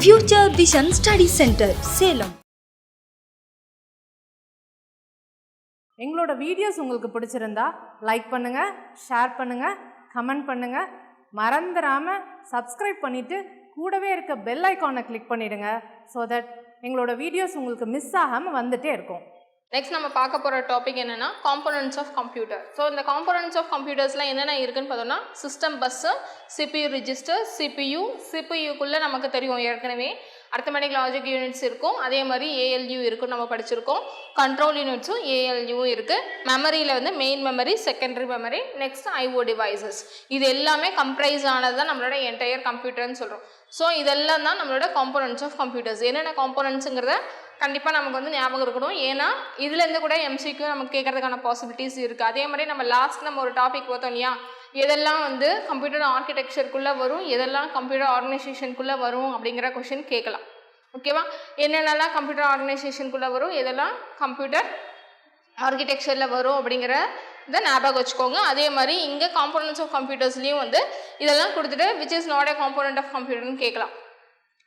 Future Vision Study Center, Salem. எங்களோட videos உங்களுக்கு பிடிச்சிருந்தா லைக் பண்ணுங்க, ஷேர் பண்ணுங்க, கமெண்ட் பண்ணுங்க. மறந்துடாம சப்ஸ்கிரைப் பண்ணிட்டு கூடவே இருக்க பெல் ஐகானை கிளிக் பண்ணிடுங்க. ஸோ தட் எங்களோட வீடியோஸ் உங்களுக்கு மிஸ் ஆகாமல் வந்துட்டே இருக்கும். நெக்ஸ்ட் நம்ம பார்க்க போகிற டாபிக் என்னென்னா காம்போனன்ட்ஸ் ஆஃப் கம்ப்யூட்டர். ஸோ இந்த காம்போனன்ட்ஸ் ஆஃப் கம்ப்யூட்டர்ஸில் என்னென்ன இருக்குன்னு பார்த்தோம்னா சிஸ்டம் பஸ்ஸு, சிபியு ரிஜிஸ்டர், சிபியுக்குள்ளே நமக்கு தெரியும் ஏற்கனவே அர்த்தமெட்டிக் லாஜிக் யூனிட்ஸ் இருக்கும், அதே மாதிரி ஏஎல்யூ இருக்குன்னு நம்ம படிச்சிருக்கோம். கண்ட்ரோல் யூனிட்ஸும் ஏஎல்யூவும் இருக்குது. மெமரியில் வந்து main memory, secondary memory, next IO devices, இது எல்லாமே கம்ப்ரைஸ் ஆனது தான் நம்மளோட என்டையர் கம்ப்யூட்டர்னு சொல்கிறோம். ஸோ இதெல்லாம் தான் நம்மளோட காம்போனன்ட்ஸ் ஆஃப் கம்ப்யூட்டர்ஸ். என்னென்ன காம்போனன்ட்ஸுங்கிறத கண்டிப்பாக நமக்கு வந்து ஞாபகம் இருக்கணும். ஏன்னா இதுலேருந்து கூட எம்சிக்யூ நமக்கு கேட்கறதுக்கான பாசிபிலிட்டிஸ் இருக்குது. அதே மாதிரி நம்ம ஒரு டாபிக் பார்த்தோம் இல்லையா, எதெல்லாம் வந்து கம்ப்யூட்டர் ஆர்கிடெக்சருக்குள்ளே வரும், எதெல்லாம் கம்ப்யூட்டர் ஆர்கனைசேஷனுக்குள்ளே வரும் அப்படிங்கிற கொஷின் கேட்கலாம். ஓகேவா? என்னென்னலாம் கம்ப்யூட்டர் ஆர்கனைசேஷனுக்குள்ளே வரும், எதெல்லாம் கம்ப்யூட்டர் ஆர்கிடெக்சரில் வரும் அப்படிங்கிற இதை ஞாபகம் வச்சுக்கோங்க. அதே மாதிரி இங்கே காம்போனன்ட்ஸ் ஆஃப் கம்ப்யூட்டர்ஸ்லேயும் வந்து இதெல்லாம் கொடுத்துட்டு which is not a component of கம்ப்யூட்டர்னு கேட்கலாம்.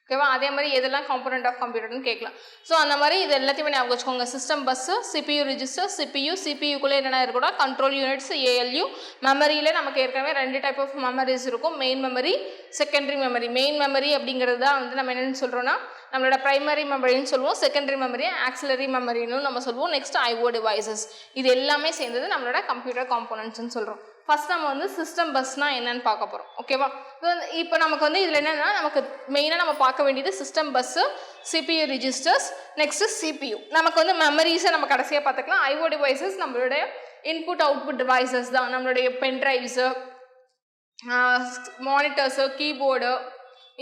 ஓகேவா? அதே மாதிரி எதெல்லாம் காம்போனன்ட் ஆஃப் கம்ப்யூட்டர்னு கேட்கலாம். ஸோ அந்த மாதிரி இது எல்லாத்தையுமே ஞாபகம் வச்சுக்கோங்க. சிஸ்டம் பஸ்ஸு, சிபியு ரிஜிஸ்டர், சிபியுக்குள்ளே என்னென்ன இருக்குன்னா கண்ட்ரோல் யூனிட்ஸ், ஏஎல்யூ. மெமரியில் நமக்கு ஏற்கனவே 2 டைப் ஆஃப் மெமரிஸ் இருக்கும், main memory, secondary memory. Main memory அப்படிங்கிறது தான் வந்து நம்ம என்னென்னு சொல்கிறோன்னா நம்மளோட ப்ரைமரி மெமரின்னு சொல்லுவோம், செகண்டரி மெமரி ஆக்சிலரி மெமரின்னு நம்ம சொல்லுவோம். நெக்ஸ்ட் ஐஓ டிவைசஸ், இது எல்லாமே சேர்ந்தது நம்மளோட கம்ப்யூட்டர் காம்போனன்ட்ஸ்னு சொல்கிறோம். ஃபஸ்ட் நம்ம வந்து சிஸ்டம் பஸ்னால் என்னன்னு பார்க்க போகிறோம். ஓகேவா? இப்போ நமக்கு வந்து இதில் என்னென்னா நமக்கு மெயினாக நம்ம பார்க்க வேண்டியது system bus, CPU registers, next CPU. நமக்கு வந்து மெமரிஸை நம்ம கடைசியாக பார்த்துக்கலாம். ஐஓ டிவைசஸ் நம்மளுடைய இன்புட் அவுட்புட் டிவைசஸ் தான். நம்மளுடைய பென் ட்ரைவ்ஸு, மானிட்டர்ஸு, கீபோர்டு,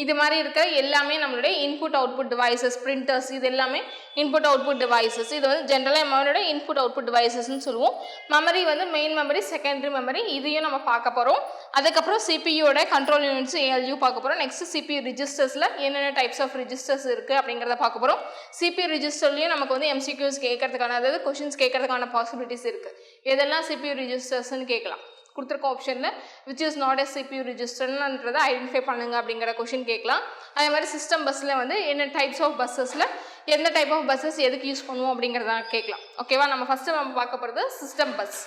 இது மாதிரி இருக்க எல்லாமே நம்மளுடைய இன்புட் அவுட்புட் டிவைசஸ். பிரிண்டர்ஸ், இது எல்லாமே இன்புட் அவுட்புட் டிவைசஸ். இது வந்து ஜென்ரலாக நம்மளோட இன்புட் அவுட்புட் டிவைசஸ்ன்னு சொல்லுவோம். மெமரி வந்து மெயின் மெமரி, செகண்டரி மெமரி, இதையும் நம்ம பார்க்க போகிறோம். அதுக்கப்புறம் சிபியோட கண்ட்ரோல் யூனிட்ஸ், ஏஎல்யூ பார்க்க போகிறோம். நெக்ஸ்ட் சிபியு ரிஜிஸ்டர்ஸில் என்னென்ன டைப்ஸ் ஆஃப் ரிஜிஸ்டர்ஸ் இருக்குது அப்படிங்கிறத பார்க்க போகிறோம். சிபியு ரிஜிஸ்டர்லேயும் நமக்கு வந்து எம்சிக்யூஸ் கேட்கறதுக்கான, அதாவது கொஷின்ஸ் கேட்கறதுக்கான பாசிபிலிட்டிஸ் இருக்குது. எதெல்லாம் சிபியு ரிஜிஸ்டர்ஸ்ன்னு கேட்கலாம். கொடுத்துருக்க ஆப்ஷனில் which is not a CPU ரிஜிஸ்டர்ன்றதை ஐடென்டிஃபை பண்ணுங்க அப்படிங்கிற கொஷின் கேட்கலாம். அதே மாதிரி சிஸ்டம் பஸ்ஸில் வந்து என்ன டைப்ஸ் ஆஃப் பஸ்ஸஸில் எந்த டைப் ஆஃப் பஸ்ஸஸ் எதுக்கு யூஸ் பண்ணுவோம் அப்படிங்கிறத கேட்கலாம். ஓகேவா? நம்ம ஃபஸ்ட்டு நம்ம பார்க்க போகிறது சிஸ்டம் பஸ்.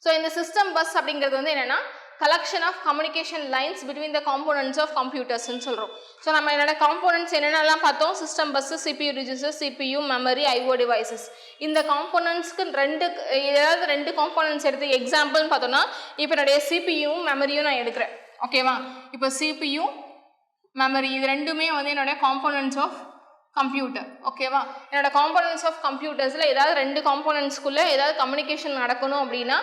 ஸோ இந்த சிஸ்டம் பஸ் அப்படிங்கிறது வந்து என்னென்னா collection of communication lines between the components of கம்ப்யூட்டர்ஸ்ன்னு சொல்கிறோம். ஸோ நம்ம என்னோட காம்போனன்ட்ஸ் என்னென்னலாம் பார்த்தோம், system bus, CPU register, CPU, memory, IO devices. இந்த காம்போனன்ட்ஸ்க்கு ஏதாவது 2 காம்போனன்ட்ஸ் எடுத்து எக்ஸாம்பிள்னு பார்த்தோன்னா இப்போ என்னுடைய சிபியும் மெமரியும் நான் எடுக்கிறேன். ஓகேவா? இப்போ சிபியு, மெமரி, இது ரெண்டுமே வந்து என்னுடைய காம்போனன்ட்ஸ் ஆஃப் கம்ப்யூட்டர். ஓகேவா? என்னோட காம்போனன்ட்ஸ் ஆஃப் கம்ப்யூட்டர்ஸில் ஏதாவது 2 காம்போனன்ட்ஸ்குள்ளே ஏதாவது கம்யூனிகேஷன் நடக்கணும் அப்படின்னா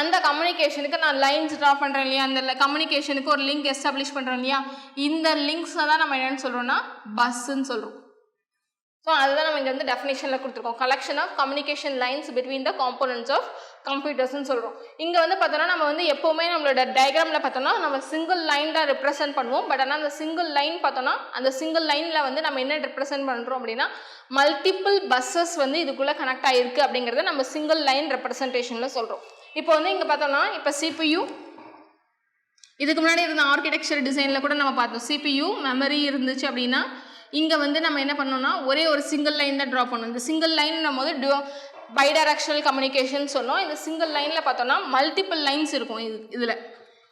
அந்த கம்யூனிகேஷனுக்கு நான் லைன்ஸ் ட்ரா பண்ணுறேன் இல்லையா, அந்த கம்யூனிகேஷனுக்கு ஒரு லிங்க் எஸ்டாப்ளிஷ் பண்ணுறேன் இல்லையா, இந்த லிங்க்ஸை தான் நம்ம என்னென்னு சொல்கிறோம்னா பஸ்ஸுன்னு சொல்கிறோம். ஸோ அதுதான் நம்ம இங்கே வந்து டெஃபினேஷனில் கொடுத்துருக்கோம். Collection of communication lines between the components of கம்ப்யூட்டர்ஸ்ன்னு சொல்கிறோம். இங்கே வந்து பார்த்தோன்னா நம்ம வந்து எப்போவுமே நம்மளோட டயக்ராமில் பார்த்தோன்னா நம்ம சிங்கிள் லைன் தான் ரெப்ரசென்ட் பண்ணுவோம். பட் ஆனால் அந்த சிங்கிள் லைன் பார்த்தோன்னா அந்த சிங்கிள் லைனில் வந்து நம்ம என்ன ரெப்ரசென்ட் பண்ணுறோம் அப்படின்னா மல்டிபிள் பஸ்ஸஸ் வந்து இதுக்குள்ளே கனெக்ட் ஆகிருக்கு அப்படிங்கிறத நம்ம சிங்கிள் லைன் ரெப்ரசன்டேஷனில் சொல்கிறோம். இப்போ வந்து இங்கே பார்த்தோன்னா இப்போ சிபியு, இதுக்கு முன்னாடி இருந்த ஆர்கிடெக்சர் டிசைனில் கூட நம்ம பார்த்தோம் சிபியு மெமரி இருந்துச்சு அப்படின்னா இங்கே வந்து நம்ம என்ன பண்ணோம்னா ஒரே ஒரு சிங்கிள் லைன் தான் ட்ரா பண்ணணும். இந்த சிங்கிள் லைன் நம்ம வந்து பைடைரக்ஷனல் கம்யூனிகேஷன் சொன்னோம். இந்த சிங்கிள் லைனில் பார்த்தோம்னா மல்டிபிள் லைன்ஸ் இருக்கும். இதில்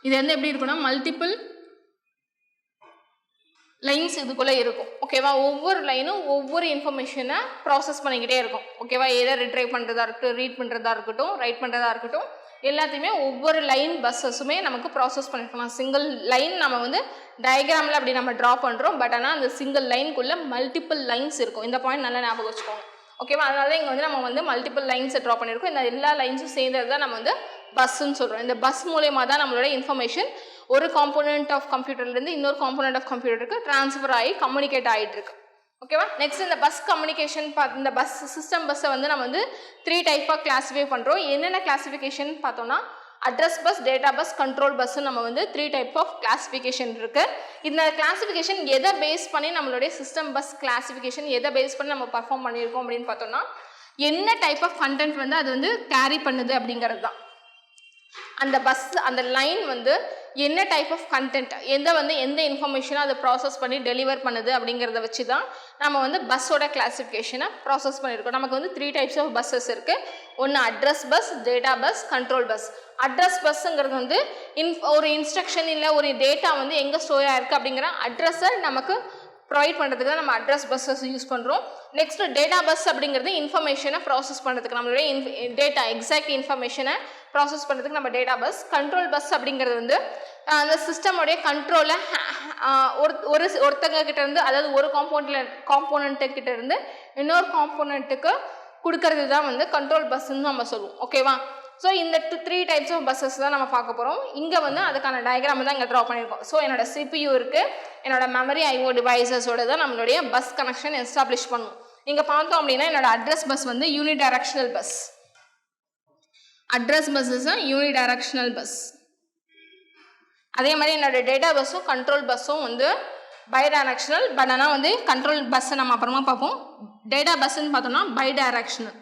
இது வந்து எப்படி இருக்குன்னா மல்டிபிள் லைன்ஸ் இதுக்குள்ளே இருக்கும். ஓகேவா? ஒவ்வொரு லைனும் ஒவ்வொரு இன்ஃபர்மேஷனை ப்ராசஸ் பண்ணிக்கிட்டே இருக்கும். ஓகேவா? எதை ரிட்ரைவ் பண்ணுறதா இருக்கட்டும், ரீட் பண்ணுறதா இருக்கட்டும், ரைட் பண்ணுறதா இருக்கட்டும், எல்லாத்தையுமே ஒவ்வொரு லைன் பஸ்ஸஸுமே நமக்கு ப்ராசஸ் பண்ணிருக்கலாம். சிங்கிள் லைன் நம்ம வந்து டயக்ராமில் அப்படி நம்ம ட்ரா பண்ணுறோம். பட் ஆனால் அந்த சிங்கிள் லைனுக்குள்ளே மல்டிபிள் லைன்ஸ் இருக்கும். இந்த பாயிண்ட் நல்லா ஞாபகம் வச்சுக்கோங்க. ஓகேவா? அதனால தான் இங்கே வந்து நம்ம வந்து மல்டிபிள் லைன்ஸை ட்ரா பண்ணியிருக்கோம். இந்த எல்லா லைன்ஸும் சேர்ந்தது தான் நம்ம வந்து பஸ்ஸுன்னு சொல்கிறோம். இந்த பஸ் மூலயமா தான் நம்மளோட இன்ஃபர்மேஷன் ஒரு காம்போனன்ட் ஆஃப் கம்ப்யூட்டர்லேருந்து இன்னொரு காம்போனன்ட் ஆஃப் கம்ப்யூட்டருக்கு ட்ரான்ஸ்ஃபர் ஆகி கம்யூனிகேட் ஆகிட்டு இருக்கு. ஓகேவா? நெக்ஸ்ட் இந்த பஸ் கம்யூனிகேஷன் இந்த பஸ் சிஸ்டம் பஸ்ஸை வந்து நம்ம வந்து 3 டைப்பாக கிளாஸிஃபை பண்ணுறோம். என்னென்ன கிளாஸிஃபிகேஷன் பார்த்தோம்னா address bus, data bus, control bus, நம்ம வந்து 3 டைப் ஆஃப் கிளாஸிஃபிகேஷன் இருக்குது. இந்த கிளாஸிஃபிகேஷன் எதை பேஸ் பண்ணி நம்மளுடைய சிஸ்டம் பஸ் கிளாஸிஃபிகேஷன் எதை பேஸ் பண்ணி நம்ம பர்ஃபார்ம் பண்ணியிருக்கோம் அப்படின்னு பார்த்தோம்னா என்ன டைப் ஆஃப் கண்டென்ட் வந்து அது வந்து கேரி பண்ணுது அப்படிங்கிறது தான். அந்த பஸ் அந்த லைன் வந்து என்ன டைப் ஆஃப் கண்டென்ட் எந்த இன்ஃபர்மேஷனை அதை ப்ராசஸ் பண்ணி டெலிவர் பண்ணுது அப்படிங்கிறத வச்சு தான் நம்ம வந்து பஸ்ஸோட கிளாஸிஃபிகேஷனை ப்ராசஸ் பண்ணியிருக்கோம். நமக்கு வந்து 3 டைப்ஸ் ஆஃப் பஸ்ஸஸ் இருக்குது. ஒன்று address bus, data bus, control bus. Address பஸ்ஸுங்கிறது வந்து ஒரு இன்ஸ்ட்ரக்ஷன் இல்லை ஒரு டேட்டா வந்து எங்கே ஸ்டோர் ஆகிருக்கு அப்படிங்கிற அட்ரஸை நமக்கு ப்ரொவைட் பண்ணுறதுக்கு தான் நம்ம அட்ரஸ் பஸ்ஸஸ் யூஸ் பண்ணுறோம். நெக்ஸ்ட் டேட்டா பஸ் அப்படிங்கிறது இன்ஃபர்மேஷனை ப்ராசஸ் பண்ணுறதுக்கு நம்மளுடைய டேட்டா எக்ஸாக்ட் இன்ஃபர்மேஷனை ப்ராசஸ் பண்ணுறதுக்கு நம்ம டேட்டா பஸ். கண்ட்ரோல் பஸ் அப்படிங்கிறது வந்து அந்த சிஸ்டமோடைய கண்ட்ரோலை ஒருத்தங்க கிட்ட இருந்து, அதாவது ஒரு காம்போனண்ட்டு கிட்ட இருந்து இன்னொரு காம்போனண்ட்டுக்கு கொடுக்கறது தான் வந்து கண்ட்ரோல் பஸ்ன்னு நம்ம சொல்லுவோம். ஓகேவா? ஸோ இந்த 3 டைப்ஸ் ஆஃப் பஸ்ஸஸ் தான் நம்ம பார்க்க போகிறோம். இங்கே வந்து அதுக்கான டயக்ராம் தான் இங்கே ட்ரா பண்ணியிருக்கோம். ஸோ என்னோட CPU இருக்குது, என்னோட மெமரி IO டிவைசஸோட தான் நம்மளுடைய பஸ் கனெக்ஷன் எஸ்டாப்ளிஷ் பண்ணும். இங்கே பார்த்தோம் அப்படின்னா என்னோட அட்ரஸ் பஸ் வந்து unidirectional bus. Address bus is unidirectional bus. அதே மாதிரி என்னோட டேட்டா பஸ்ஸும் கண்ட்ரோல் பஸ்ஸும் வந்து பைடைரக்ஷனல். பட் ஆனால் வந்து கண்ட்ரோல் பஸ்ஸை நம்ம அப்புறமா பார்ப்போம். டேட்டா பஸ்ன்னு பார்த்தோம்னா பைடைரக்ஷனல்.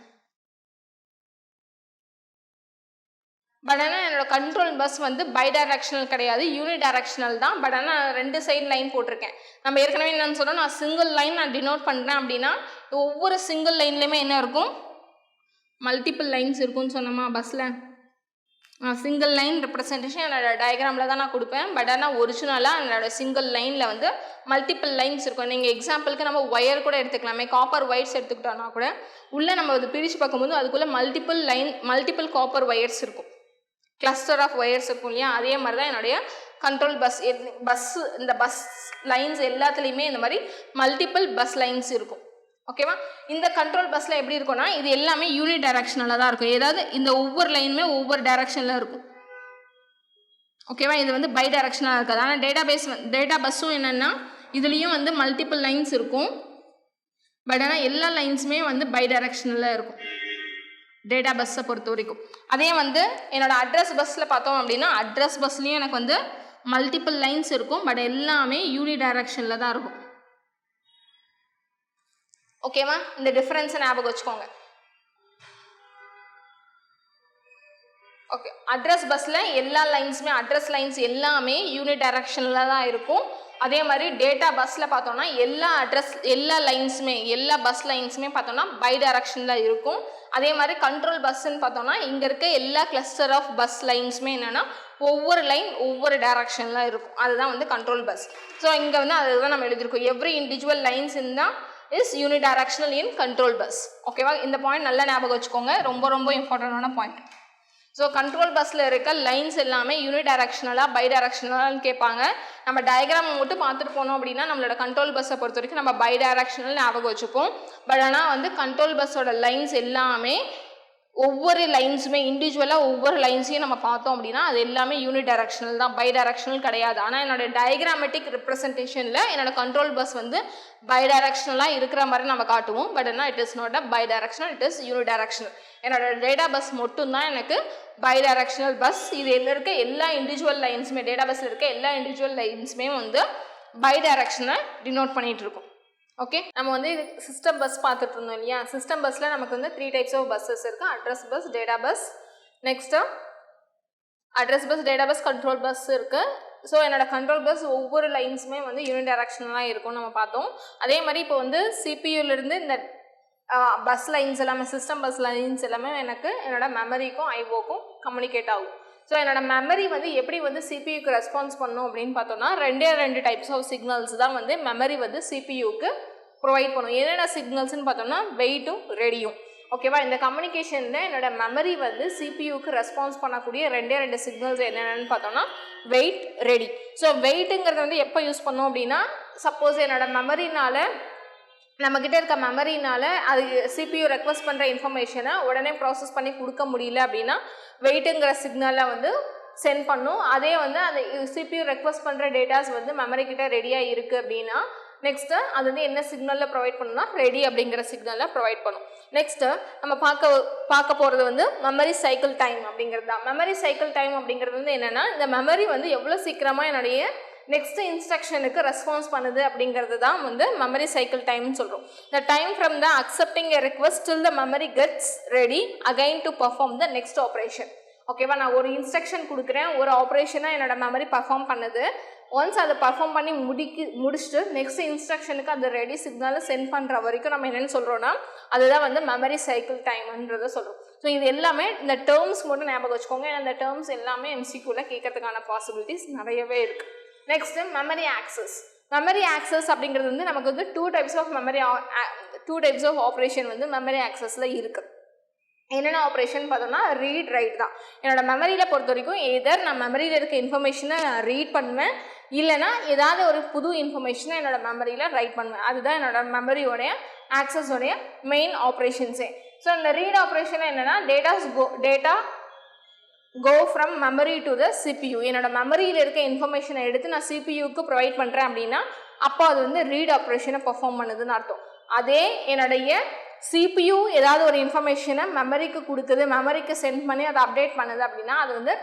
பட் ஆனால் என்னோட கண்ட்ரோல் பஸ் வந்து பைடைரக்ஷனல் கிடையாது, யூனிடைரக்ஷனல் தான். பட் ஆனால் 2 சைடு லைன் போட்டிருக்கேன். நம்ம ஏற்கனவே என்னன்னு சொன்னோம், நான் சிங்கிள் லைன் நான் டினோட் பண்ணுறேன் அப்படின்னா ஒவ்வொரு சிங்கிள் லைன்லேயுமே என்ன இருக்கும், மல்டிபிள் லைன்ஸ் இருக்கும்னு சொன்னோமா பஸ்ஸில். சிங்கிள் லைன் ரெப்ரசன்டேஷன் என்னோட டயக்ராமில் தான் நான் கொடுப்பேன். பட் ஆனால் ஒரிஜினலாக என்னோட சிங்கிள் லைனில் வந்து மல்டிபிள் லைன்ஸ் இருக்கும். நீங்கள் எக்ஸாம்பிளுக்கு நம்ம ஒயர் கூட எடுத்துக்கலாமே, காப்பர் ஒயர்ஸ் எடுத்துக்கிட்டோம்னா கூட உள்ளே நம்ம அது பிரித்து பார்க்கும்போது அதுக்குள்ளே மல்டிபிள் காப்பர் ஒயர்ஸ் இருக்கும், கிளஸ்டர் ஆஃப் ஒயர்ஸ் இருக்கும் இல்லையா? அதே மாதிரி தான் என்னுடைய கண்ட்ரோல் இந்த பஸ் லைன்ஸ் எல்லாத்துலேயுமே இந்த மாதிரி மல்டிபிள் பஸ் லைன்ஸ் இருக்கும். ஓகேவா? இந்த கண்ட்ரோல் பஸ்ஸில் எப்படி இருக்கும்னா இது எல்லாமே யூனிட் டைரக்ஷனில் தான் இருக்கும். ஏதாவது இந்த ஒவ்வொரு லைனுமே ஒவ்வொரு டைரக்ஷனில் இருக்கும். ஓகேவா? இது வந்து பை டைரக்ஷனாக இருக்காது. ஆனால் டேட்டா பஸ்ஸும் என்னென்னா இதுலேயும் வந்து மல்டிபிள் லைன்ஸ் இருக்கும். பட் ஆனால் எல்லா லைன்ஸுமே வந்து பை டைரக்ஷனில் இருக்கும் டேட்டா பஸ்ஸை பொறுத்த வரைக்கும். அதே வந்து என்னோட அட்ரஸ் பஸ்ஸில் பார்த்தோம் அப்படின்னா அட்ரஸ் பஸ்லேயும் எனக்கு வந்து மல்டிபிள் லைன்ஸ் இருக்கும். பட் எல்லாமே யூனி டைரக்ஷனில் தான் இருக்கும். ஓகேவா? இந்த டிஃபரன்ஸை ஞாபகம் வச்சுக்கோங்க. ஓகே, அட்ரஸ் பஸ்ஸில் எல்லா லைன்ஸுமே அட்ரஸ் லைன்ஸ் எல்லாமே யூனி டைரக்ஷனில் தான் இருக்கும். அதே மாதிரி டேட்டா பஸ்ஸில் பார்த்தோம்னா எல்லா லைன்ஸுமே எல்லா பஸ் லைன்ஸுமே பார்த்தோம்னா பை டைரக்ஷனில் இருக்கும். அதே மாதிரி கண்ட்ரோல் பஸ்ன்னு பார்த்தோம்னா இங்கே இருக்க எல்லா கிளஸ்டர் ஆஃப் பஸ் லைன்ஸுமே என்னென்னா ஒவ்வொரு லைன் ஒவ்வொரு டைரக்ஷனில் இருக்கும். அதுதான் வந்து கண்ட்ரோல் பஸ். ஸோ இங்கே வந்து அதுதான் நம்ம எழுதியிருக்கோம். எவ்ரி இண்டிவிஜுவல் லைன்ஸ் இருந்தால் is unidirectional in control bus. ஓகேவா? இந்த பாயிண்ட் நல்லா ஞாபகம் வச்சுக்கோங்க, ரொம்ப ரொம்ப இம்பார்ட்டண்டான பாயிண்ட். ஸோ கண்ட்ரோல் பஸ்ஸில் இருக்க லைன்ஸ் எல்லாமே யூனிடைரக்ஷனலாக பை டைரக்ஷனலான்னு கேட்பாங்க. நம்ம டயக்ராம் மட்டும் பார்த்துட்டு போனோம் அப்படின்னா நம்மளோட கண்ட்ரோல் பஸ்ஸை பொறுத்த வரைக்கும் நம்ம பை டைரக்ஷனல் ஞாபகம் வச்சுப்போம். பட் ஆனால் வந்து கண்ட்ரோல் பஸ்ஸோட லைன்ஸ் எல்லாமே ஒவ்வொரு லைன்ஸுமே இண்டிவிஜுவலாக ஒவ்வொரு லைன்ஸையும் நம்ம பார்த்தோம் அப்படின்னா அது எல்லாமே யூனி டைரக்ஷனல் தான், பை டைரக்ஷனல் கிடையாது. ஆனால் என்னோட டயக்ராமெட்டிக் ரெப்ரசன்டேஷனில் என்னோட கண்ட்ரோல் பஸ் வந்து பை டைரக்ஷனலாக இருக்கிற மாதிரி நம்ம காட்டுவோம். பட் ஆனால் it is not a bidirectional, it is unidirectional. என்னோட டேட்டா பஸ் மட்டும்தான் எனக்கு பை டைரக்ஷனல் பஸ். இது இருக்க எல்லா இண்டிவிஜுவல் லைன்ஸுமே டேட்டா பஸ்ஸில் இருக்க எல்லா இண்டிவிஜுவல் லைன்ஸுமே வந்து பை டைரக்ஷனை டினோட் பண்ணிகிட்டு இருக்கும். ஓகே, நம்ம வந்து இது சிஸ்டம் பஸ் பார்த்துட்டு இருந்தோம் இல்லையா? சிஸ்டம் பஸ்ஸில் நமக்கு வந்து 3 டைப்ஸ் ஆஃப் பஸ்ஸஸ் இருக்குது. Address bus, data bus, next address bus, data bus, control bus இருக்குது. ஸோ என்னோட கண்ட்ரோல் பஸ் ஒவ்வொரு லைன்ஸுமே வந்து யூனி டைரக்ஷனலாக இருக்கும்னு நம்ம பார்த்தோம். அதே மாதிரி இப்போ வந்து சிபியூலேருந்து இந்த பஸ் லைன்ஸ் எல்லாமே சிஸ்டம் பஸ் லைன்ஸ் எல்லாமே எனக்கு என்னோட மெமரிக்கும் ஐஓக்கும் கம்யூனிகேட் ஆகும். ஸோ என்னோட மெமரி வந்து எப்படி வந்து சிபியூக்கு ரெஸ்பான்ஸ் பண்ணும் அப்படின்னு பார்த்தோம்னா 2 டைப்ஸ் ஆஃப் சிக்னல்ஸ் தான் வந்து மெமரி வந்து சிபியூக்கு ப்ரொவைட் பண்ணும். என்னென்ன சிக்னல்ஸ்ன்னு பார்த்தோம்னா வெயிட்டும் ரெடியும். ஓகேவா? இந்த கம்யூனிகேஷனில் என்னோட மெமரி வந்து சிபியூக்கு ரெஸ்பான்ஸ் பண்ணக்கூடிய 2 சிக்னல்ஸ் என்னென்னு பார்த்தோம்னா வெயிட், ரெடி. ஸோ வெயிட்டுங்கிறது வந்து எப்போ யூஸ் பண்ணோம் அப்படின்னா சப்போஸ் என்னோட மெமரினால் நம்மக்கிட்ட இருக்க மெமரினால் அது சிபியூ ரெக்வஸ்ட் பண்ணுற இன்ஃபர்மேஷனை உடனே ப்ராசஸ் பண்ணி கொடுக்க முடியல அப்படின்னா வெயிட்டுங்கிற சிக்னலை வந்து சென்ட் பண்ணும். அதே வந்து அந்த சிபியூ ரெக்வஸ்ட் பண்ணுற டேட்டாஸ் வந்து மெமரிக்கிட்ட ரெடியாக இருக்குது அப்படின்னா நெக்ஸ்ட்டு அது வந்து என்ன சிக்னலில் ப்ரொவைட் பண்ணணும்னா ரெடி அப்படிங்கிற சிக்னலில் ப்ரொவைட் பண்ணும். நெக்ஸ்ட்டு நம்ம பார்க்க போகிறது வந்து மெமரி சைக்கிள் டைம் அப்படிங்கிறது தான். மெமரி சைக்கிள் டைம் அப்படிங்கிறது வந்து என்னென்னா இந்த மெமரி வந்து எவ்வளோ சீக்கிரமாக என்னுடைய நெக்ஸ்ட் இன்ஸ்ட்ரக்ஷனுக்கு ரெஸ்பான்ஸ் பண்ணுது அப்படிங்கிறது தான் வந்து மெமரி சைக்கிள் டைம்னு சொல்கிறோம். The time from the accepting a request till the memory gets ready again to perform the next operation. ஓகேவா? நான் ஒரு இன்ஸ்ட்ரக்ஷன் கொடுக்குறேன், ஒரு ஆப்ரேஷனை என்னோட மெமரி பர்ஃபார்ம் பண்ணுது. ஒன்ஸ் அதை பர்ஃபார்ம் பண்ணி முடிச்சுட்டு நெக்ஸ்ட் இன்ஸ்ட்ரக்ஷனுக்கு அந்த ரெடி சிக்னலை சென்ட் பண்ணுற வரைக்கும் நம்ம என்னென்னு சொல்கிறோன்னா அதுதான் வந்து மெமரி சைக்கிள் டைம்ன்றதை சொல்கிறோம். ஸோ இது எல்லாமே இந்த டேர்ம்ஸ் மட்டும் ஞாபகம் வச்சுக்கோங்க. ஏன்னா இந்த டேர்ம்ஸ் எல்லாமே MCQல கேட்கறதுக்கான பாசிபிலிட்டிஸ் நிறையவே இருக்குது. Next memory access. Memory access அப்படிங்கிறது வந்து நமக்கு வந்து டூ டைப்ஸ் ஆஃப் ஆப்ரேஷன் வந்து மெமரி ஆக்சஸில் இருக்குது. என்னென்ன ஆப்ரேஷன் பார்த்தோம்னா ரீட் ரைட் தான். என்னோட மெமரியில் பொறுத்த வரைக்கும் எதர் நான் மெமரியில் இருக்க இன்ஃபர்மேஷனை நான் ரீட் பண்ணுவேன், இல்லைனா ஏதாவது ஒரு புது இன்ஃபர்மேஷனை என்னோட மெமரியில் ரைட் பண்ணுவேன். அதுதான் என்னோட மெமரியோடைய ஆக்சஸோடைய மெயின் ஆப்ரேஷன்ஸே. ஸோ இந்த ரீட் ஆப்ரேஷன் என்னென்னா data go from memory to the CPU. என்னோட மெமரியில் இருக்க இன்ஃபர்மேஷனை எடுத்து நான் CPUக்கு ப்ரொவைட் பண்ணுறேன் அப்படின்னா அப்போ அது வந்து ரீட் ஆப்ரேஷனை பர்ஃபார்ம் பண்ணுதுன்னு அர்த்தம். அதே என்னுடைய CPU ஏதாவது ஒரு இன்ஃபர்மேஷனை மெமரிக்கு கொடுக்குது, மெமரிக்கு சென்ட் பண்ணி அதை அப்டேட் பண்ணுது அப்படின்னா அது வந்து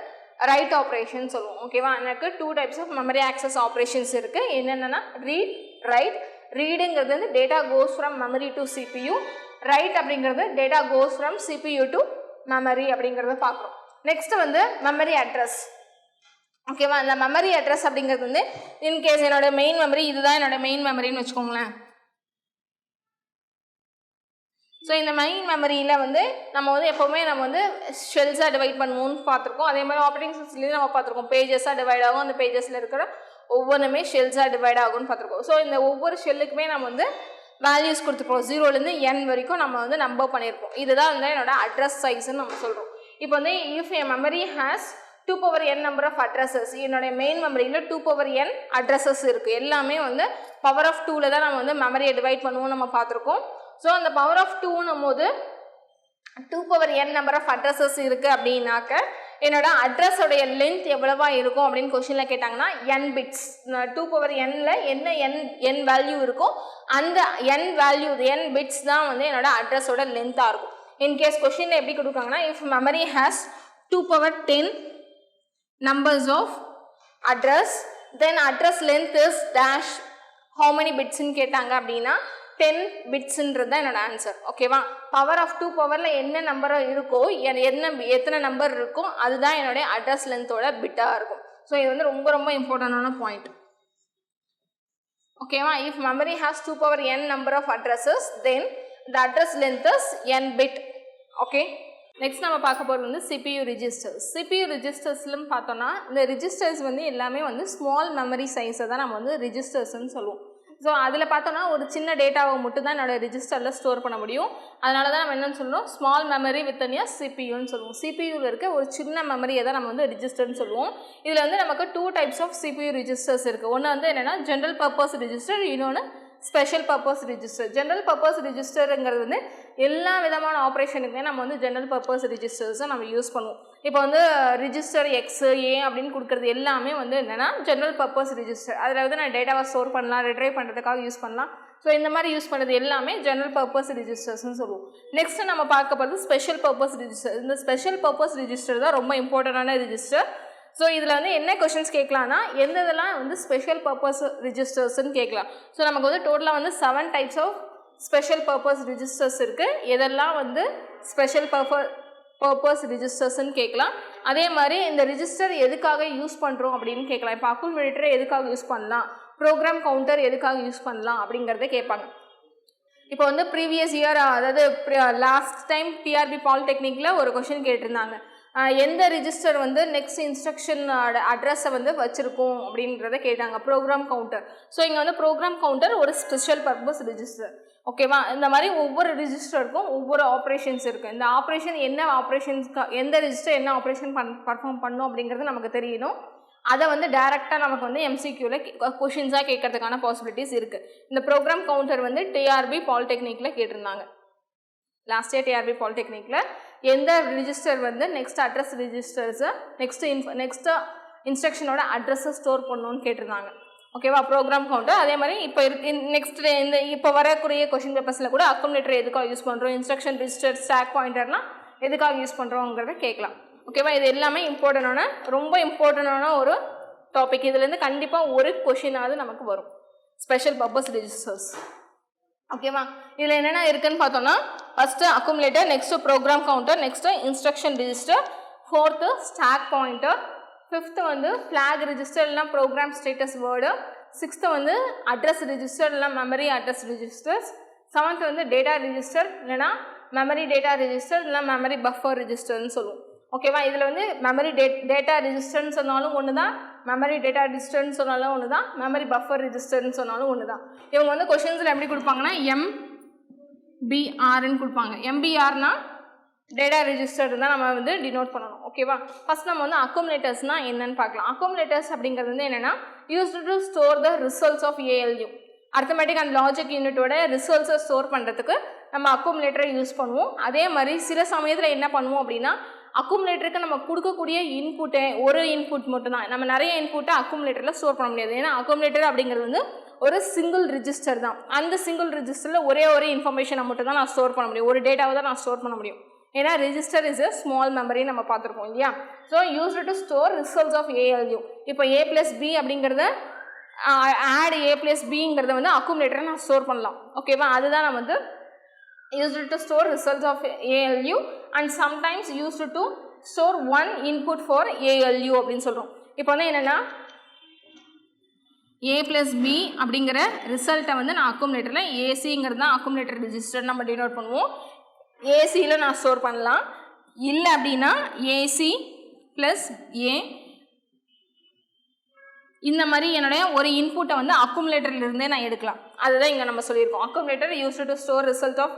ரைட் ஆப்ரேஷன் சொல்லுவோம். ஓகேவா? எனக்கு two types of memory access operations இருக்குது. என்னென்னா ரீட் ரைட். ரீடுங்கிறது வந்து data goes from memory to CPU. Write அப்படிங்கிறது data goes from CPU to memory அப்படிங்கிறத பார்க்குறோம். நெக்ஸ்ட் வந்து மெமரி அட்ரஸ். ஓகேவா? இந்த மெமரி அட்ரஸ் அப்படிங்கிறது வந்து இன்கேஸ் என்னோட மெயின் மெமரி இதுதான் என்னோட மெயின் மெமரின்னு வச்சுக்கோங்களேன். ஸோ இந்த மெயின் மெமரியில் வந்து நம்ம வந்து எப்போவுமே நம்ம வந்து ஷெல்ஸாக டிவைட் பண்ணுவோம்னு பார்த்துருக்கோம். அதே மாதிரி ஆப்ரேட்டிங் சிஸ்டம்லேயும் நம்ம பார்த்துருக்கோம் பேஜஸாக டிவைட் ஆகும். அந்த பேஜஸில் இருக்கிற ஒவ்வொன்றுமே ஷெல்ஸாக டிவைட் ஆகும்னு பார்த்துருக்கோம். ஸோ இந்த ஒவ்வொரு ஷெல்லுக்குமே நம்ம வந்து வேல்யூஸ் கொடுத்துருப்போம். 0லேருந்து n வரைக்கும் நம்ம வந்து நம்பர் பண்ணியிருப்போம். இதுதான் வந்து என்னோட அட்ரஸ் சைஸ்ன்னு நம்ம சொல்கிறோம். இப்போ வந்து if a memory has 2n number of addresses, என்னுடைய மெயின் மெமரியில் 2n அட்ரஸஸ் இருக்குது. எல்லாமே வந்து பவர் ஆஃப் 2ல் தான் நம்ம வந்து மெமரியை டிவைட் பண்ணுவோம் நம்ம பார்த்துருக்கோம். ஸோ அந்த பவர் ஆஃப் 2ன்னும் போது 2n நம்பர் ஆஃப் அட்ரஸஸ் இருக்குது அப்படின்னாக்க என்னோட அட்ரஸோடைய லென்த் எவ்வளவா இருக்கும் அப்படின்னு கொஸ்டினில் கேட்டாங்கன்னா n பிட்ஸ். 2n என்ன n வேல்யூ இருக்கோ அந்த n வேல்யூ n பிட்ஸ் தான் வந்து என்னோட அட்ரஸோட லென்த்தாக இருக்கும். இன்கேஸ் கொஸ்டினில் எப்படி கொடுக்காங்கன்னா if memory has 210 numbers of address then address length is dash how many bits ன்னு கேட்டாங்க அப்படின்னா 10 பிட்ஸ்ன்றது தான் என்னோட ஆன்சர். ஓகேவா? பவர் ஆஃப் 2 பவரில் என்ன நம்பர் இருக்கோ எத்தனை நம்பர் இருக்கோ அதுதான் என்னுடைய அட்ரஸ் லென்த்தோட பிட்டாக இருக்கும். ஸோ இது வந்து ரொம்ப ரொம்ப இம்பார்ட்டண்டான பாயிண்ட். ஓகேவா? If memory has 2n number of addresses then the address length is n bit. Okay, next நம்ம பார்க்க போகிறது வந்து CPU ரிஜிஸ்டர்ஸ். CPU ரிஜிஸ்டர்ஸ்லும் பார்த்தோன்னா இந்த ரிஜிஸ்டர்ஸ் வந்து எல்லாமே வந்து ஸ்மால் மெமரி சைஸை தான் நம்ம வந்து ரிஜிஸ்டர்ஸ்ன்னு சொல்லுவோம். ஸோ அதில் பார்த்தோன்னா ஒரு சின்ன டேட்டாவை மட்டும் தான் என்னோடய ரிஜிஸ்டரில் ஸ்டோர் பண்ண முடியும். அதனால தான் நம்ம என்னென்னு சொல்லுவோம் ஸ்மால் மெமரி வித் CPUன்னு சொல்லுவோம். CPUவில் இருக்க ஒரு சின்ன மெமரியை தான் நம்ம வந்து ரிஜிஸ்டர்னு சொல்லுவோம். இதில் வந்து நமக்கு 2 டைப்ஸ் ஆஃப் CPU ரிஜிஸ்டர்ஸ் இருக்குது. ஒன்று வந்து என்னென்னா ஜென்ரல் பர்பஸ் ரிஜிஸ்டர், இன்னொன்று special purpose register. General purpose ரிஜிஸ்டருங்கிறது வந்து எல்லா விதமான ஆப்ரேஷனுக்குமே நம்ம வந்து ஜென்ரல் பர்பஸ் ரிஜிஸ்டர்ஸை நம்ம யூஸ் பண்ணுவோம். இப்போ வந்து ரிஜிஸ்டர் X A அப்படின்னு கொடுக்குறது எல்லாமே வந்து என்னென்னா ஜென்ரல் பர்பஸ் ரிஜிஸ்டர். அதில் வந்து நான் டேட்டாவை ஸ்டோர் பண்ணலாம், ரிட்ரைவ் பண்ணுறதுக்காக யூஸ் பண்ணலாம். ஸோ இந்த மாதிரி யூஸ் பண்ணுறது எல்லாமே ஜென்ரல் பர்பஸ் ரிஜிஸ்டர்ஸ்னு சொல்லுவோம். நெக்ஸ்ட்டு நம்ம பார்க்க போகிறது ஸ்பெஷல் பர்பஸ் ரிஜிஸ்டர். இந்த ஸ்பெஷல் பர்பஸ் ரிஜிஸ்டர் தான் ரொம்ப இம்பார்ட்டண்டான ரிஜிஸ்டர். ஸோ இதில் வந்து என்ன கொஷின்ஸ் கேட்கலான்னா எந்த இதெல்லாம் வந்து ஸ்பெஷல் பர்பஸ் ரிஜிஸ்டர்ஸ்ன்னு கேட்கலாம். ஸோ நமக்கு வந்து டோட்டலாக வந்து 7 types of special purpose registers இருக்குது. எதெல்லாம் வந்து ஸ்பெஷல் பர்பஸ் ரிஜிஸ்டர்ஸ்ன்னு கேட்கலாம். அதே மாதிரி இந்த ரிஜிஸ்டர் எதுக்காக யூஸ் பண்ணுறோம் அப்படின்னு கேட்கலாம். இப்போ அக்குமுலேட்டரை எதுக்காக யூஸ் பண்ணலாம், ப்ரோக்ராம் கவுண்டர் எதுக்காக யூஸ் பண்ணலாம் அப்படிங்கிறத கேட்பாங்க. இப்போ வந்து ப்ரீவியஸ் இயர் அதாவது லாஸ்ட் டைம் டிஆர்பி பாலிடெக்னிக்கில் ஒரு கொஷின் கேட்டிருந்தாங்க. எந்த ரிஜிஸ்டர் வந்து நெக்ஸ்ட் இன்ஸ்ட்ரக்ஷன் அட்ரஸை வந்து வச்சுருக்கோம் அப்படின்றத கேட்டாங்க. Program counter. ஸோ இங்கே வந்து ப்ரோக்ராம் கவுண்டர் ஒரு ஸ்பெஷல் பர்பஸ் ரிஜிஸ்டர். ஓகேவா? இந்த மாதிரி ஒவ்வொரு ரிஜிஸ்டருக்கும் ஒவ்வொரு ஆப்ரேஷன்ஸ் இருக்குது. இந்த ஆப்ரேஷன் என்ன ஆப்ரேஷன்ஸ்க்கு எந்த ரிஜிஸ்டர் என்ன ஆப்ரேஷன் பர்ஃபார்ம் பண்ணும் அப்படிங்கிறது நமக்கு தெரியணும். அதை வந்து டைரெக்டாக நமக்கு வந்து MCQவில் கொஷின்ஸாக கேட்கறதுக்கான பாசிபிலிட்டிஸ் இருக்குது. இந்த ப்ரோக்ராம் கவுண்டர் வந்து டிஆர்பி பாலிடெக்னிக்கில் கேட்டிருந்தாங்க. லாஸ்ட் இயர் டிஆர்பி பாலிடெக்னிக்கில் எந்த ரிஜிஸ்டர் வந்து நெக்ஸ்ட் அட்ரஸ் ரிஜிஸ்டர்ஸை நெக்ஸ்ட்டு இன்ஸ்ட்ரக்ஷனோட அட்ரஸை ஸ்டோர் பண்ணணும்னு கேட்டிருந்தாங்க. ஓகேவா? Program counter. அதே மாதிரி இப்போ நெக்ஸ்ட் இப்போ வரக்கூடிய கொஷின் பேப்பர்ஸில் கூட அக்குமுலேட்டர் எதுக்காக யூஸ் பண்ணுறோம், இன்ஸ்ட்ரக்ஷன் ரிஜிஸ்டர், ஸ்டாக் பாயிண்டர்லாம் எதுக்காக யூஸ் பண்ணுறோங்கிறத கேட்கலாம். ஓகேவா? இது எல்லாமே ரொம்ப இம்பார்ட்டண்டான ஒரு டாபிக். இதுலேருந்து கண்டிப்பாக ஒரு கொஷினாவது நமக்கு வரும். Special purpose registers. ஓகேவா? இதில் என்னென்ன இருக்குதுன்னு பார்த்தோம்னா first accumulator, next program counter, next instruction register, fourth stack pointer, fifth வந்து ஃப்ளாக் ரிஜிஸ்டர் இல்லைனா ப்ரோக்ராம் ஸ்டேட்டஸ் வேர்டு, சிக்ஸ்த்து வந்து அட்ரஸ் ரிஜிஸ்டர் இல்லைனா மெமரி அட்ரஸ் ரிஜிஸ்டர்ஸ், செவன்த் வந்து டேட்டா ரிஜிஸ்டர் இல்லைனா மெமரி டேட்டா ரிஜிஸ்டர் இல்லைனா மெமரி பஃபர் ரிஜிஸ்டர்னு சொல்லுவோம். ஓகேவா, இதில் வந்து மெமரி டேட்டா ரிஜிஸ்டர்னு சொன்னாலும் ஒன்று தான், மெமரி டேட்டா ரிஜிஸ்டர்னு சொன்னாலும் ஒன்று தான், மெமரி பஃபர் ரிஜிஸ்டர்னு சொன்னாலும் ஒன்று தான். இவங்க வந்து கொஷின்ஸில் எப்படி கொடுப்பாங்கன்னா MBRன்னு கொடுப்பாங்க. MBRனா டேட்டா ரிஜிஸ்டர் தான் நம்ம வந்து டினோட் பண்ணணும். ஓகேவா, ஃபஸ்ட் நம்ம வந்து அக்குமுலேட்டர்ஸ்னால் என்னன்னு பார்க்கலாம். அக்குமுலேட்டர்ஸ் அப்படிங்கிறது வந்து என்னென்னா used to store the results of ALU, arithmetic and logic யூனிட்டோட ரிசல்ட்ஸை ஸ்டோர் பண்ணுறதுக்கு நம்ம அக்குமுலேட்டரை யூஸ் பண்ணுவோம். அதே மாதிரி சில சமயத்தில் என்ன பண்ணுவோம் அப்படின்னா அக்குமுலேட்டருக்கு நம்ம கொடுக்கக்கூடிய இன்புட்டை ஒரு இன்புட் மட்டும்தான், நம்ம நிறைய இன்புட்டை அக்குமுலேட்டரில் ஸ்டோர் பண்ண முடியாது. ஏன்னா அக்குமுலேட்டர் அப்படிங்கிறது வந்து ஒரு சிங்கிள் ரிஜிஸ்டர் தான். அந்த சிங்கிள் ரிஜிஸ்டரில் ஒரே இன்ஃபர்மேஷனை மட்டும் தான் நான் ஸ்டோர் பண்ண முடியும், ஒரு டேட்டாவை தான் நான் ஸ்டோர் பண்ண முடியும். ஏன்னா register is a small memory நம்ம பார்த்துருக்கோம் இல்லையா. So used to store results of ALU. இப்போ A+B அப்படிங்கிறத ஆட் A+Bங்கிறத வந்து அக்குமுலேட்டரை நான் ஸ்டோர் பண்ணலாம். ஓகேவா, அதுதான் நம்ம வந்து used to store results of ALU and sometimes used to store one input for ALU அப்படின்னு சொல்கிறோம். இப்போ வந்து என்னென்னா A+B அப்படிங்கிற ரிசல்ட்டை வந்து நான் அக்குமுலேட்டரில் ACங்கிறது தான் அக்குமுலேட்டர் ரிஜிஸ்டர் நம்ம டினோட் பண்ணுவோம். ஏசியில் நான் ஸ்டோர் பண்ணலாம், இல்லை அப்படின்னா AC + A இந்த மாதிரி என்னுடைய ஒரு இன்புட்டை வந்து அக்குமுலேட்டர்லேருந்தே நான் எடுக்கலாம். அதுதான் இங்கே நம்ம சொல்லியிருக்கோம். Accumulator used to store result of